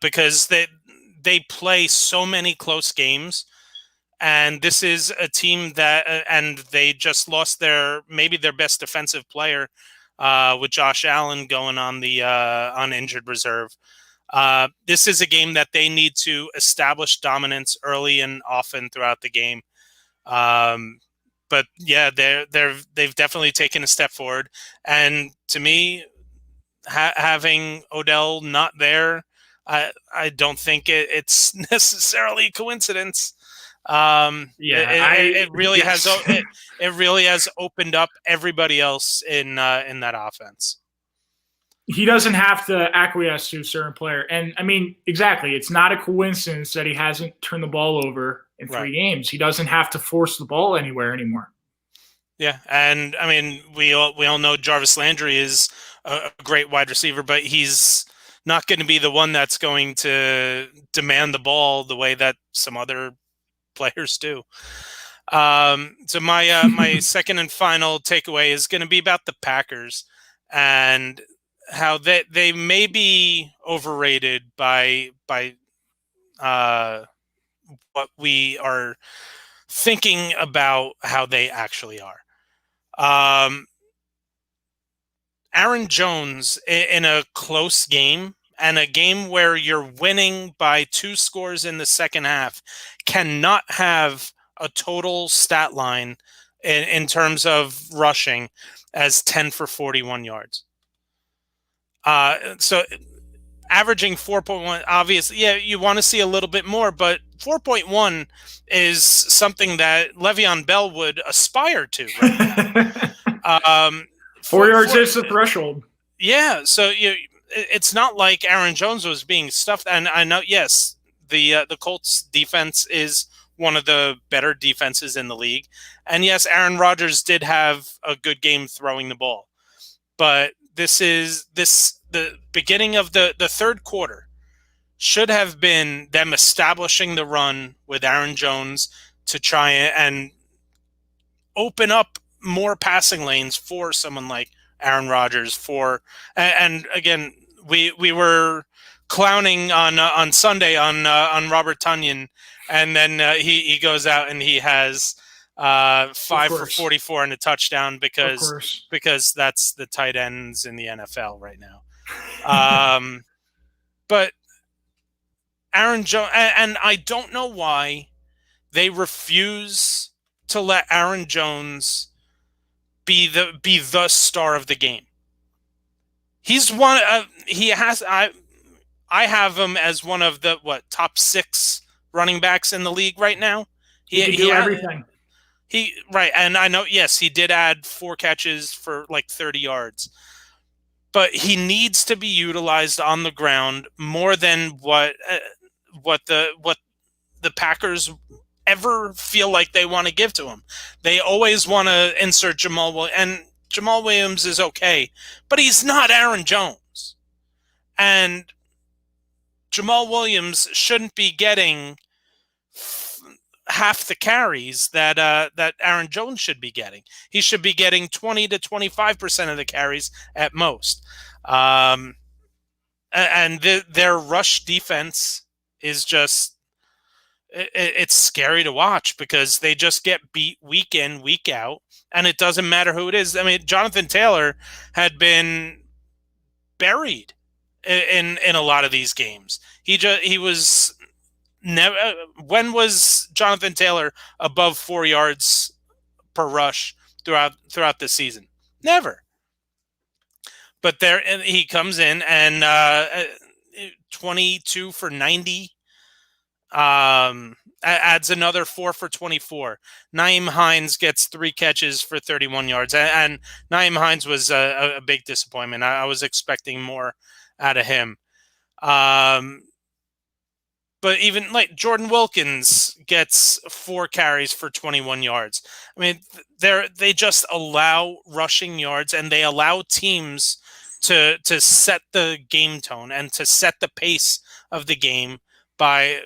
because they play so many close games. And this is a team and they just lost maybe their best defensive player with Josh Allen going on the on injured reserve. This is a game that they need to establish dominance early and often throughout the game. But yeah, they've definitely taken a step forward. And to me, having Odell not there, I don't think it's necessarily a coincidence. It really has opened up everybody else in that offense. He doesn't have to acquiesce to a certain player, and exactly, it's not a coincidence that he hasn't turned the ball over in 3 games. He doesn't have to force the ball anywhere anymore. Yeah, and we all know Jarvis Landry is a great wide receiver, but he's not going to be the one that's going to demand the ball the way that some other players do. So my second and final takeaway is going to be about the Packers and how they may be overrated by what we are thinking about how they actually are. Aaron Jones in a close game and a game where you're winning by 2 scores in the second half cannot have a total stat line in terms of rushing as 10 for 41 yards. So averaging 4.1, obviously, yeah, you want to see a little bit more, but 4.1 is something that Le'Veon Bell would aspire to right now. 4 yards is the threshold. Yeah, so it's not like Aaron Jones was being stuffed. And I know, yes, the Colts defense is one of the better defenses in the league. And yes, Aaron Rodgers did have a good game throwing the ball. But the beginning of the third quarter should have been them establishing the run with Aaron Jones to try and open up more passing lanes for someone like Aaron Rodgers. And again, we were clowning on Sunday on Robert Tonyan, and then he goes out and he has 5 for 44 and a touchdown because that's the tight ends in the NFL right now. But Aaron Jones, and I don't know why they refuse to let Aaron Jones be the star of the game. He's one. I have him as one of the top 6 running backs in the league right now. He can do everything. And I know, yes, he did add 4 catches for like 30 yards, but he needs to be utilized on the ground more than what the Packers ever feel like they want to give to him. They always want to insert Jamal Williams, and Jamal Williams is okay, but he's not Aaron Jones. And Jamal Williams shouldn't be getting half the carries that Aaron Jones should be getting. He should be getting 20 to 25% of the carries at most. And their rush defense is just, it's scary to watch because they just get beat week in, week out, and it doesn't matter who it is. I mean, Jonathan Taylor had been buried in a lot of these games. He was never. When was Jonathan Taylor above 4 yards per rush throughout the season? Never. But there he comes in and 22 for 90. Adds another 4 for 24. Nyheim Hines gets 3 catches for 31 yards, and Nyheim Hines was a big disappointment. I was expecting more out of him. But even like Jordan Wilkins gets 4 carries for 21 yards. I mean, they just allow rushing yards, and they allow teams to set the game tone and to set the pace of the game by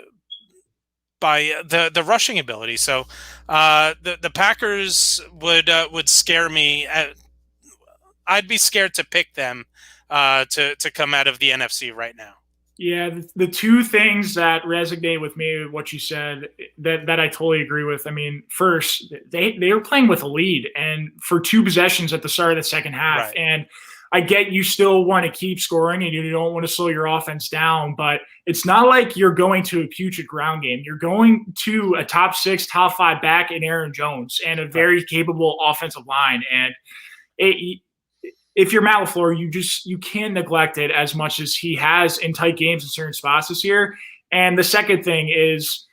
the rushing ability. So the Packers would scare me. I'd be scared to pick them to come out of the NFC right now. Yeah, the 2 things that resonate with me with what you said that I totally agree with. I mean, first, they were playing with a lead and for 2 possessions at the start of the second half. Right. And I get you still want to keep scoring and you don't want to slow your offense down, but it's not like you're going to a putrid ground game. You're going to a top 6, top 5 back in Aaron Jones and a very capable offensive line. And if you're Matt LaFleur, you can't neglect it as much as he has in tight games in certain spots this year. And the second thing is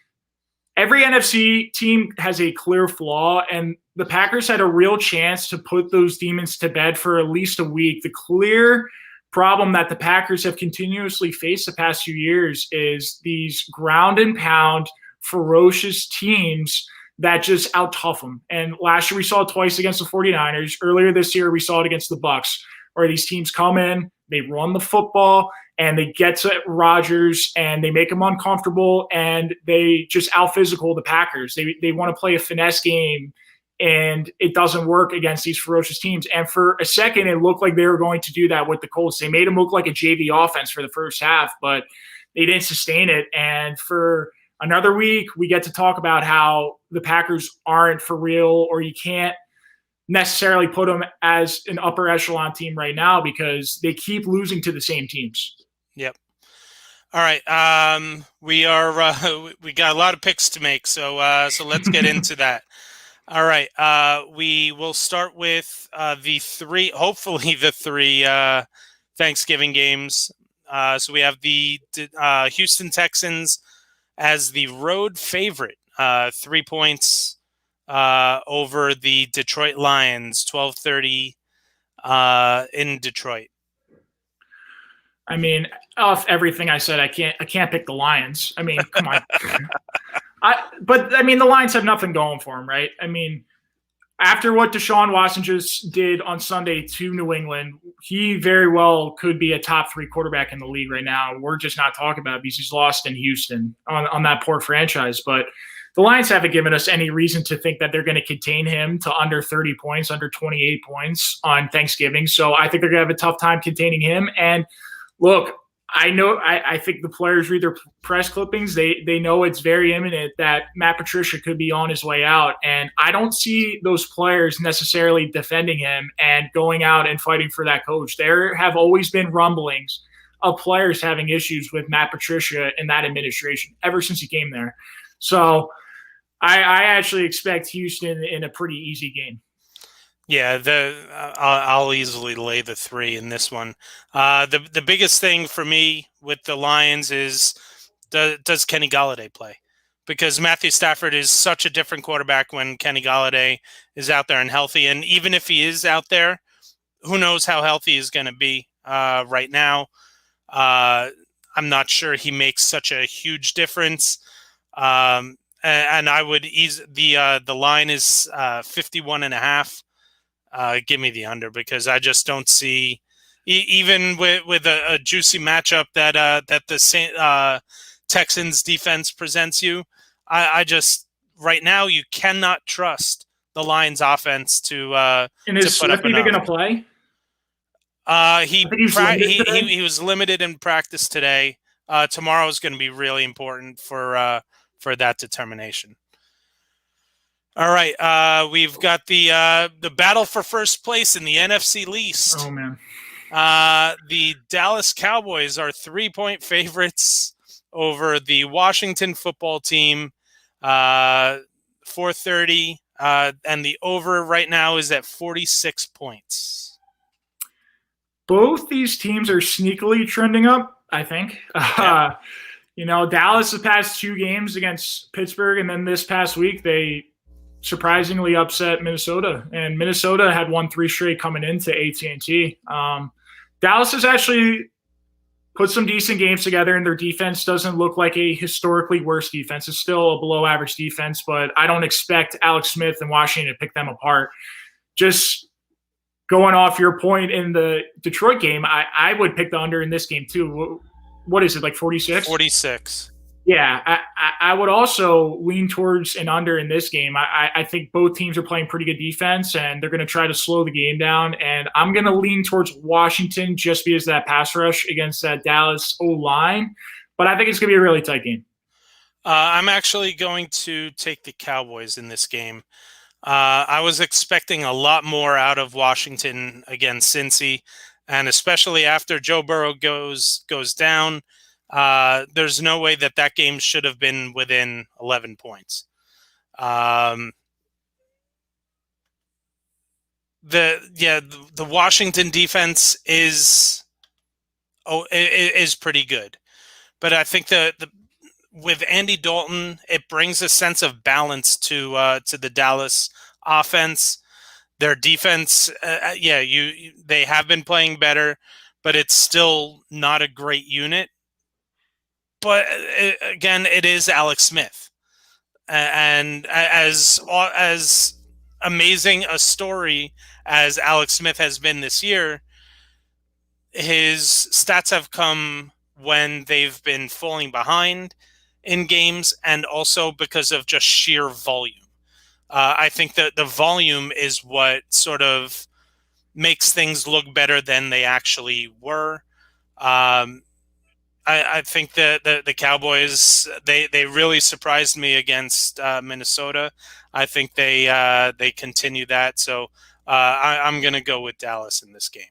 every NFC team has a clear flaw, and the Packers had a real chance to put those demons to bed for at least a week. The clear problem that the Packers have continuously faced the past few years is these ground and pound, ferocious teams that just out-tough them. And last year we saw it twice against the 49ers. Earlier this year we saw it against the Bucs, where these teams come in, they run the football, and they get to Rodgers, and they make him uncomfortable, and they just out-physical the Packers. They want to play a finesse game, and it doesn't work against these ferocious teams. And for a second, it looked like they were going to do that with the Colts. They made them look like a JV offense for the first half, but they didn't sustain it. And for another week, we get to talk about how the Packers aren't for real, or you can't necessarily put them as an upper echelon team right now because they keep losing to the same teams. Yep. All right. We got a lot of picks to make, so let's get into that. All right. We will start with hopefully the three Thanksgiving games. So we have the Houston Texans as the road favorite, 3 points over the Detroit Lions, 12:30 in Detroit. I mean, off everything I said, I can't pick the Lions. I mean, come on. But the Lions have nothing going for them, right? I mean, after what Deshaun Watson just did on Sunday to New England, he very well could be a top 3 quarterback in the league right now. We're just not talking about it because he's lost in Houston on that poor franchise. But the Lions haven't given us any reason to think that they're going to contain him to under 30 points, under 28 points on Thanksgiving. So I think they're going to have a tough time containing him. And look, I think the players read their press clippings. They know it's very imminent that Matt Patricia could be on his way out. And I don't see those players necessarily defending him and going out and fighting for that coach. There have always been rumblings of players having issues with Matt Patricia and that administration ever since he came there. So I actually expect Houston in a pretty easy game. Yeah, I'll easily lay the 3 in this one. The biggest thing for me with the Lions is does Kenny Golladay play? Because Matthew Stafford is such a different quarterback when Kenny Golladay is out there and healthy. And even if he is out there, who knows how healthy he's going to be right now. I'm not sure he makes such a huge difference. And I would the line is 51.5. Give me the under because I just don't see, even with a juicy matchup that the Texans defense presents you. I just right now you cannot trust the Lions offense to and is put up Swift even going to play? He was limited in practice today. Tomorrow is going to be really important for that determination. All right, we've got the battle for first place in the NFC East. Oh man, the Dallas Cowboys are 3-point favorites over the Washington Football Team. 4:30, and the over right now is at 46 points. Both these teams are sneakily trending up, I think. Yeah. Dallas the past 2 games against Pittsburgh, and then this past week they surprisingly upset Minnesota, and Minnesota had won 3 straight coming into AT&T. Dallas has actually put some decent games together, and their defense doesn't look like a historically worse defense. It's still a below average defense, but I don't expect Alex Smith and Washington to pick them apart. Just going off your point in the Detroit game, I would pick the under in this game too. What is it, like 46? 46. Yeah, I would also lean towards an under in this game. I think both teams are playing pretty good defense, and they're going to try to slow the game down. And I'm going to lean towards Washington just because of that pass rush against that Dallas O-line. But I think it's going to be a really tight game. I'm actually going to take the Cowboys in this game. I was expecting a lot more out of Washington against Cincy, and especially after Joe Burrow goes down. There's no way that game should have been within 11 points. The Washington defense is pretty good, but I think with Andy Dalton, it brings a sense of balance to the Dallas offense. Their defense, they have been playing better, but it's still not a great unit. But again, it is Alex Smith, and as amazing a story as Alex Smith has been this year, his stats have come when they've been falling behind in games, and also because of just sheer volume. I think that the volume is what sort of makes things look better than they actually were. I think that the Cowboys, they really surprised me against Minnesota. I think they continue that. So I'm going to go with Dallas in this game.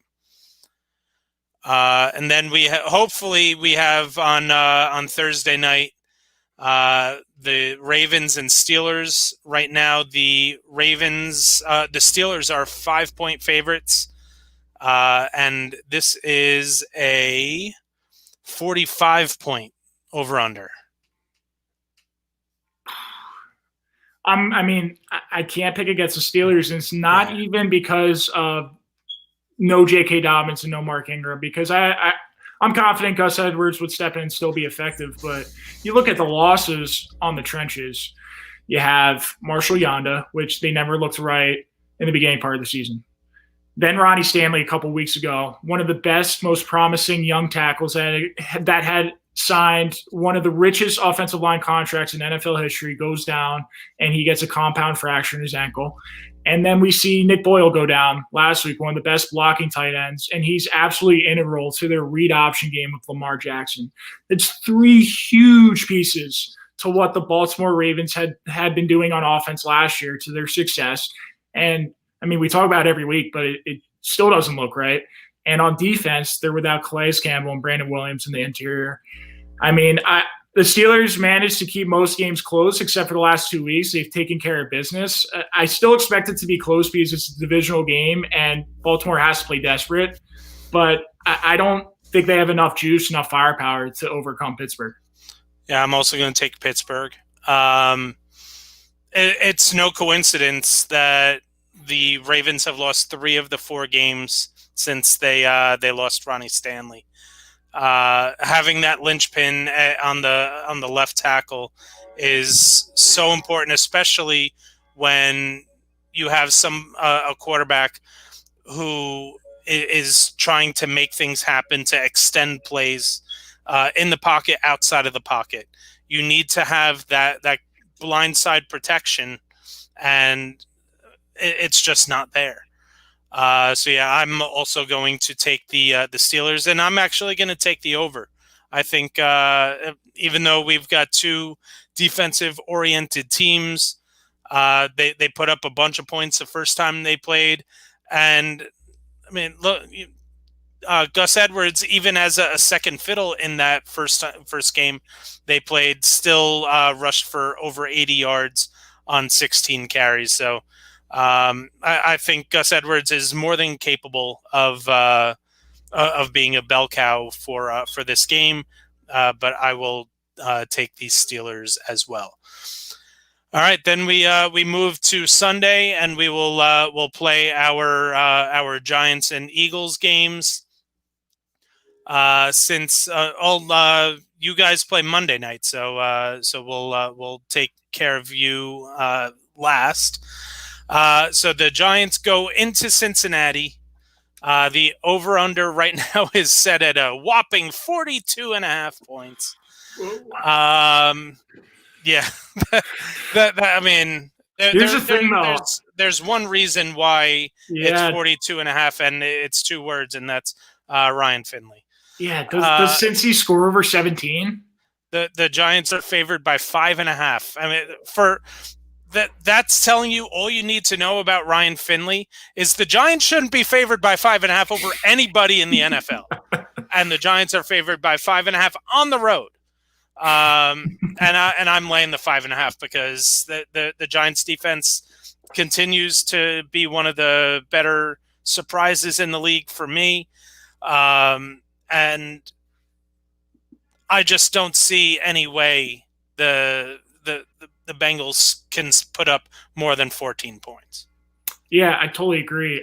And then hopefully we have on Thursday night the Ravens and Steelers. Right now, the Steelers are 5-point favorites, and this is a 45-point over/under. I can't pick against the Steelers, and it's not even because of no J.K. Dobbins and no Mark Ingram, because I'm confident Gus Edwards would step in and still be effective. But you look at the losses on the trenches. You have Marshall Yanda, which they never looked right in the beginning part of the season. Then Ronnie Stanley a couple weeks ago, one of the best, most promising young tackles that had signed one of the richest offensive line contracts in NFL history, goes down, and he gets a compound fracture in his ankle. And then we see Nick Boyle go down last week, one of the best blocking tight ends, and he's absolutely integral to their read option game with Lamar Jackson. It's 3 huge pieces to what the Baltimore Ravens had been doing on offense last year to their success. And, we talk about it every week, but it still doesn't look right. And on defense, they're without Calais Campbell and Brandon Williams in the interior. The Steelers managed to keep most games close except for the last 2 weeks. They've taken care of business. I still expect it to be close because it's a divisional game and Baltimore has to play desperate. But I don't think they have enough juice, enough firepower to overcome Pittsburgh. Yeah, I'm also going to take Pittsburgh. It's no coincidence that the Ravens have lost 3 of the 4 games since they lost Ronnie Stanley. Having that linchpin on the left tackle is so important, especially when you have a quarterback who is trying to make things happen, to extend plays in the pocket, outside of the pocket. You need to have that blindside protection, and it's just not there. I'm also going to take the Steelers, and I'm actually going to take the over. I think even though we've got 2 defensive-oriented teams, they put up a bunch of points the first time they played, and look, Gus Edwards, even as a second fiddle in that first game they played, still rushed for over 80 yards on 16 carries. So. I think Gus Edwards is more than capable of being a bell cow for this game, but I will take the Steelers as well. All right, then we move to Sunday, and we'll play our Giants and Eagles games. Since all you guys play Monday night, so we'll take care of you last. So the Giants go into Cincinnati. The over-under right now is set at a whopping 42.5 points. Yeah. Here's the thing, though. There's one reason why it's 42.5, and it's 2 words, and that's Ryan Finley. Yeah. Does Cincy score over 17? The Giants are favored by 5.5. That's telling you all you need to know about Ryan Finley is the Giants shouldn't be favored by 5.5 over anybody in the NFL. And the Giants are favored by 5.5 on the road. And I'm laying the 5.5 because the Giants defense continues to be one of the better surprises in the league for me. And I just don't see any way the Bengals can put up more than 14 points. Yeah, I totally agree.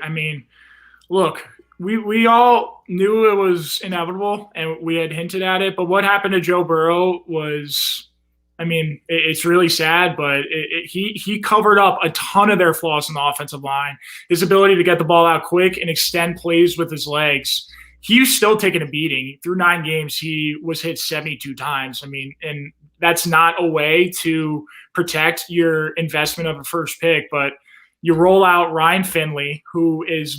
Look, we all knew it was inevitable, and we had hinted at it. But what happened to Joe Burrow was, it's really sad. But he covered up a ton of their flaws in the offensive line. His ability to get the ball out quick and extend plays with his legs. He was still taking a beating. Through 9 games, he was hit 72 times. And that's not a way to protect your investment of a first pick. But you roll out Ryan Finley, who's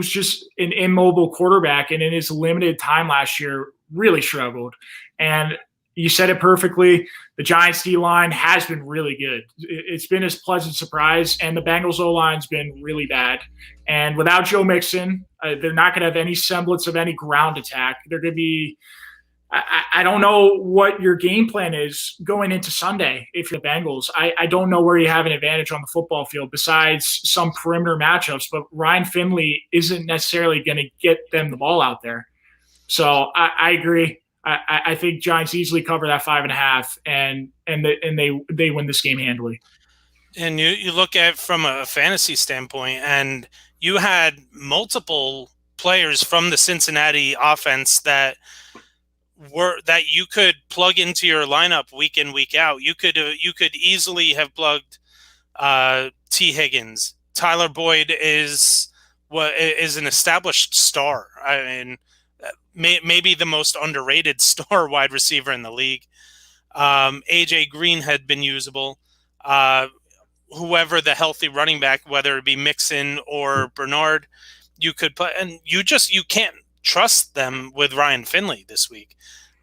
just an immobile quarterback, and in his limited time last year really struggled. And you said it perfectly. The Giants D-line has been really good. It's been a pleasant surprise, and the Bengals O-line's been really bad. And without Joe Mixon, they're not going to have any semblance of any ground attack. They're going to be I don't know what your game plan is going into Sunday if you're the Bengals. I don't know where you have an advantage on the football field besides some perimeter matchups, but Ryan Finley isn't necessarily going to get them the ball out there. So I agree. I think Giants easily cover that 5.5, and they win this game handily. And you look at it from a fantasy standpoint, and you had multiple players from the Cincinnati offense that you could plug into your lineup week in, week out. You could easily have plugged T. Higgins. Tyler Boyd is an established star. I mean, maybe the most underrated star wide receiver in the league. AJ Green had been usable. Whoever the healthy running back, whether it be Mixon or Bernard, you could put, and you can't trust them with Ryan Finley this week.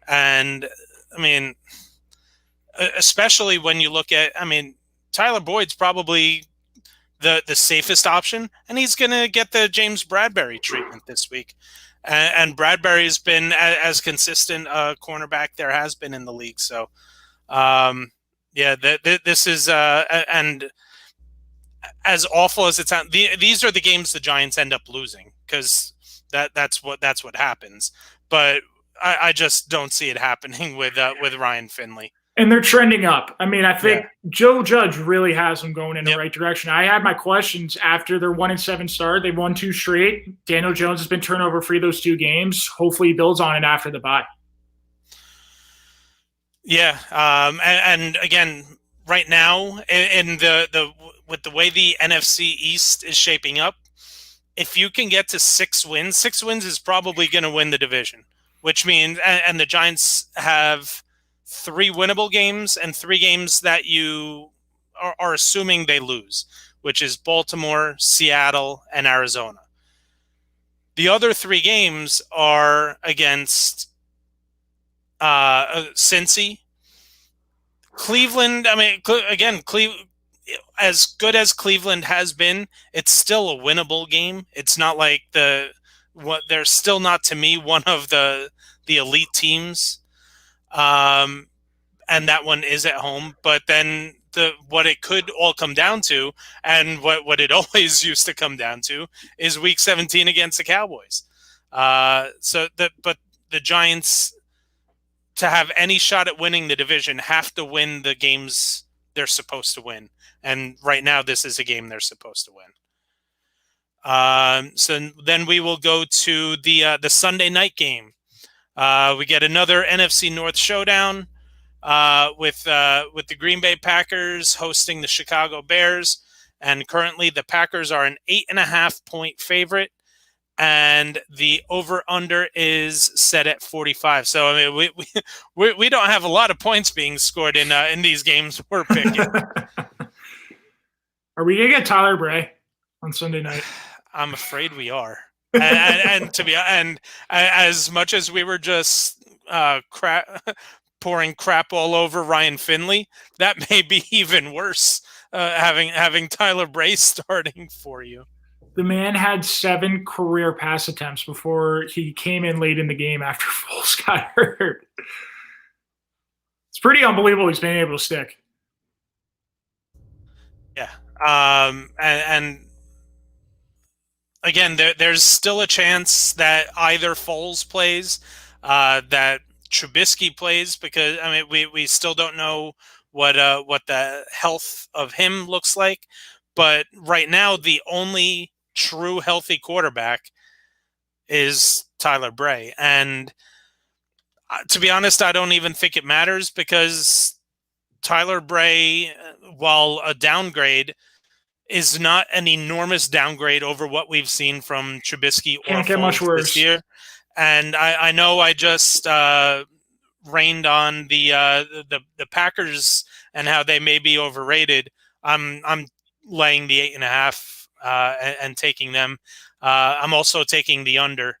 And I mean, especially when you look at, Tyler Boyd's probably the safest option, and he's going to get the James Bradbury treatment this week. And Bradbury's been as consistent a cornerback there has been in the league. So, this is and as awful as it sounds, these are the games the Giants end up losing because that's what happens. But I just don't see it happening with Ryan Finley. And they're trending up. I think Joe Judge really has them going in the right direction. I had my questions after their 1-7 start. They won 2 straight. Daniel Jones has been turnover-free those 2 games. Hopefully he builds on it after the bye. Yeah, and again, right now in with the way the NFC East is shaping up, if you can get to 6 wins is probably going to win the division. Which means, and the Giants have 3 winnable games and 3 games that you are assuming they lose, which is Baltimore, Seattle, and Arizona. The other 3 games are against Cincy, Cleveland. As good as Cleveland has been, it's still a winnable game. It's not like they're still not, to me, one of the elite teams. And that one is at home. But then what it could all come down to, and what it always used to come down to, is Week 17 against the Cowboys. But the Giants, to have any shot at winning the division, have to win the games they're supposed to win. And right now, this is a game they're supposed to win. So then we will go to the Sunday night game. We get another NFC North showdown with the Green Bay Packers hosting the Chicago Bears, and currently the Packers are an 8.5-point favorite, and the over/under is set at 45. So we don't have a lot of points being scored in these games we're picking. Are we gonna get Tyler Bray on Sunday night? I'm afraid we are. And as much as we were just pouring crap all over Ryan Finley, that may be even worse. Having Tyler Bray starting for you. The man had 7 career pass attempts before he came in late in the game after Foles got hurt. It's pretty unbelievable he's been able to stick. Yeah. And again, there's still a chance that either Foles plays, that Trubisky plays, because we still don't know what the health of him looks like. But right now, the only true healthy quarterback is Tyler Bray, and to be honest, I don't even think it matters, because Tyler Bray, while a downgrade, is not an enormous downgrade over what we've seen from Trubisky or Foles this year. And I know I just rained on the Packers and how they may be overrated. I'm laying the 8.5 and taking them. I'm also taking the under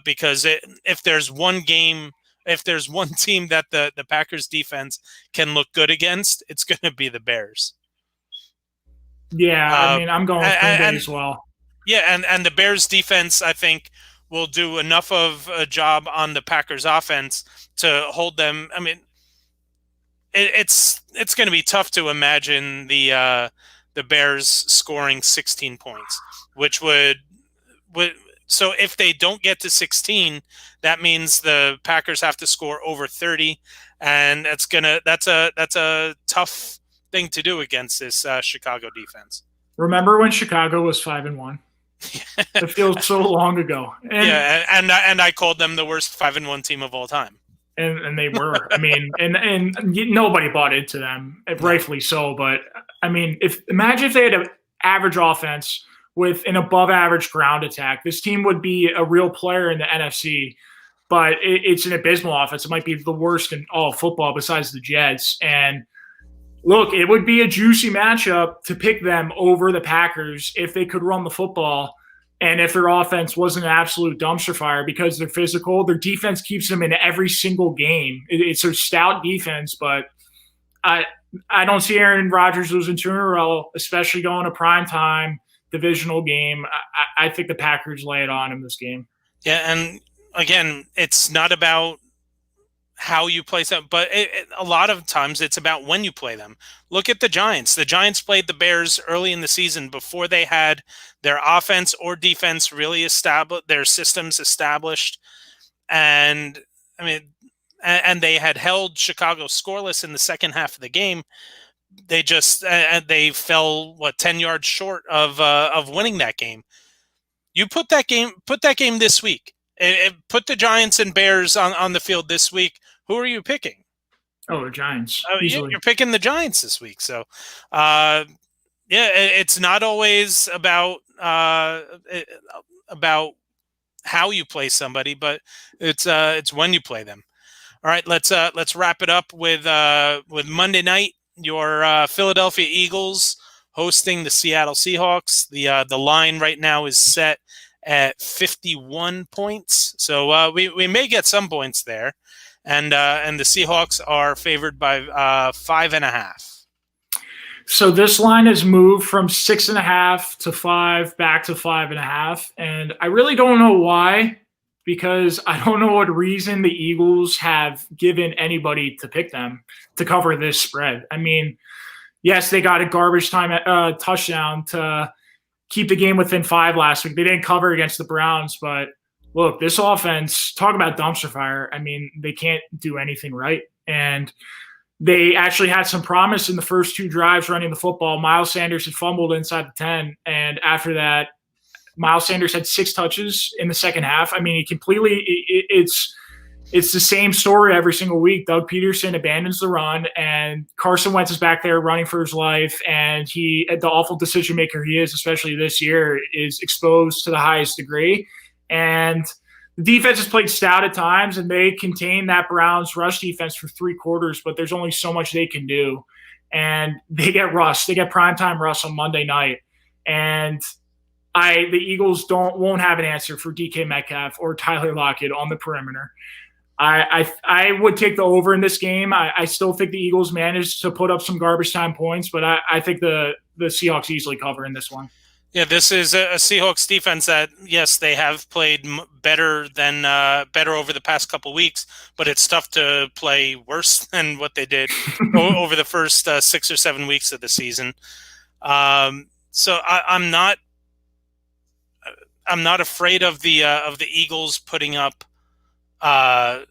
because if there's one game if there's one team that the Packers defense can look good against, it's going to be the Bears. Yeah, I mean, I'm going with Green Bay as well. Yeah, and the Bears defense, I think, will do enough of a job on the Packers offense to hold them. I mean, it's going to be tough to imagine the Bears scoring 16 points, which would so if they don't get to 16, that means the Packers have to score over 30, and that's a tough thing to do against this Chicago defense. Remember when Chicago was 5-1? It feels so long ago. And I called them the worst 5-1 team of all time. And they were. I mean, and nobody bought into them, rightfully so. But I mean, imagine if they had an average offense with an above-average ground attack. This team would be a real player in the NFC. But it's an abysmal offense. It might be the worst in all of football besides the Jets. And look, it would be a juicy matchup to pick them over the Packers if they could run the football. And if their offense wasn't an absolute dumpster fire because they're physical, their defense keeps them in every single game. It's a stout defense, but I don't see Aaron Rodgers losing 2 in a row, especially going to primetime divisional game. I think the Packers lay it on in this game. Yeah, and again, it's not about how you play them, but a lot of times it's about when you play them. Look at the Giants. The Giants played the Bears early in the season before they had their offense or defense really established, their systems established. And I mean, and they had held Chicago scoreless in the second half of the game. They just they fell 10 yards short of winning that game. You put that game this week. Put the Giants and Bears on the field this week. Who are you picking? Oh, the Giants. You're picking the Giants this week. So, it's not always about how you play somebody, but it's when you play them. All right, let's wrap it up with Monday night. Your Philadelphia Eagles hosting the Seattle Seahawks. The line right now is set at 51 points, so we may get some points there, and the Seahawks are favored by 5.5. So this line has moved from 6.5 to 5 back to 5.5, and I really don't know why, because I don't know what reason the Eagles have given anybody to pick them to cover this spread. I mean, yes, they got a garbage time touchdown to keep the game within 5 last week. They didn't cover against the Browns, but look, this offense, talk about dumpster fire. I mean, they can't do anything right. And they actually had some promise in the first 2 drives running the football. Miles Sanders had fumbled inside the 10. And after that, Miles Sanders had 6 touches in the second half. I mean, it's the same story every single week. Doug Peterson abandons the run, and Carson Wentz is back there running for his life, and the awful decision maker he is, especially this year, is exposed to the highest degree. And the defense has played stout at times, and they contain that Browns rush defense for 3 quarters, but there's only so much they can do. And they get rust. They get primetime rust on Monday night. And the Eagles won't have an answer for DK Metcalf or Tyler Lockett on the perimeter. I would take the over in this game. I still think the Eagles managed to put up some garbage time points, but I think the Seahawks easily cover in this one. Yeah, this is a Seahawks defense that, yes, they have played better over the past couple of weeks, but it's tough to play worse than what they did over the first 6 or 7 weeks of the season. So I'm not afraid of the Eagles putting up a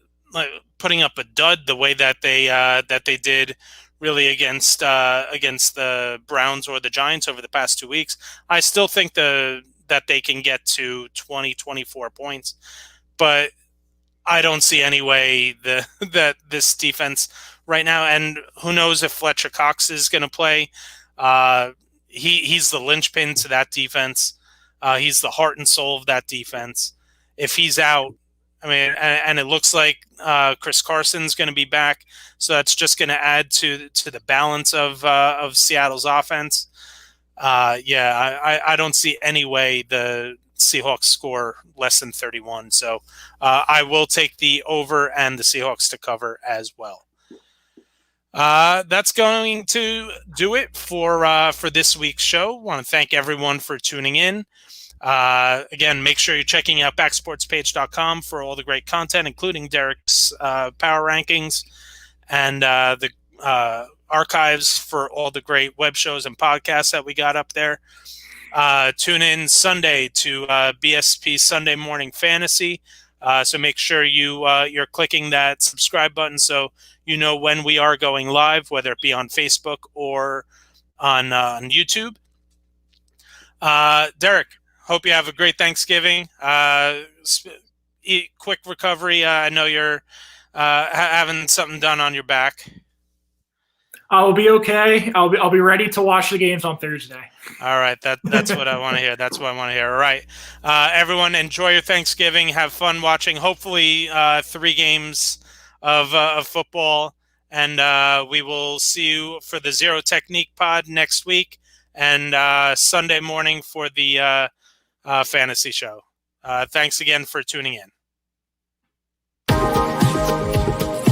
dud the way that they did really against the Browns or the Giants over the past 2 weeks. I still think that they can get to 20, 24 points, but I don't see any way that this defense right now, and who knows if Fletcher Cox is going to play. He's the linchpin to that defense. He's the heart and soul of that defense. If he's out, I mean, and it looks like Chris Carson's going to be back, so that's just going to add to the balance of Seattle's offense. I don't see any way the Seahawks score less than 31. So I will take the over and the Seahawks to cover as well. That's going to do it for this week's show. Want to thank everyone for tuning in. Again, make sure you're checking out backsportspage.com for all the great content, including Derek's power rankings and the archives for all the great web shows and podcasts that we got up there. Tune in Sunday to BSP Sunday Morning Fantasy. So make sure you're clicking that subscribe button so you know when we are going live, whether it be on Facebook or on YouTube. Derek, hope you have a great Thanksgiving. Quick recovery. I know you're having something done on your back. I'll be okay. I'll be ready to watch the games on Thursday. All right, that's what I want to hear. That's what I want to hear. All right, everyone, enjoy your Thanksgiving. Have fun watching. Hopefully, 3 games of football, and we will see you for the Zero Technique Pod next week, and Sunday morning for the fantasy show. Thanks again for tuning in.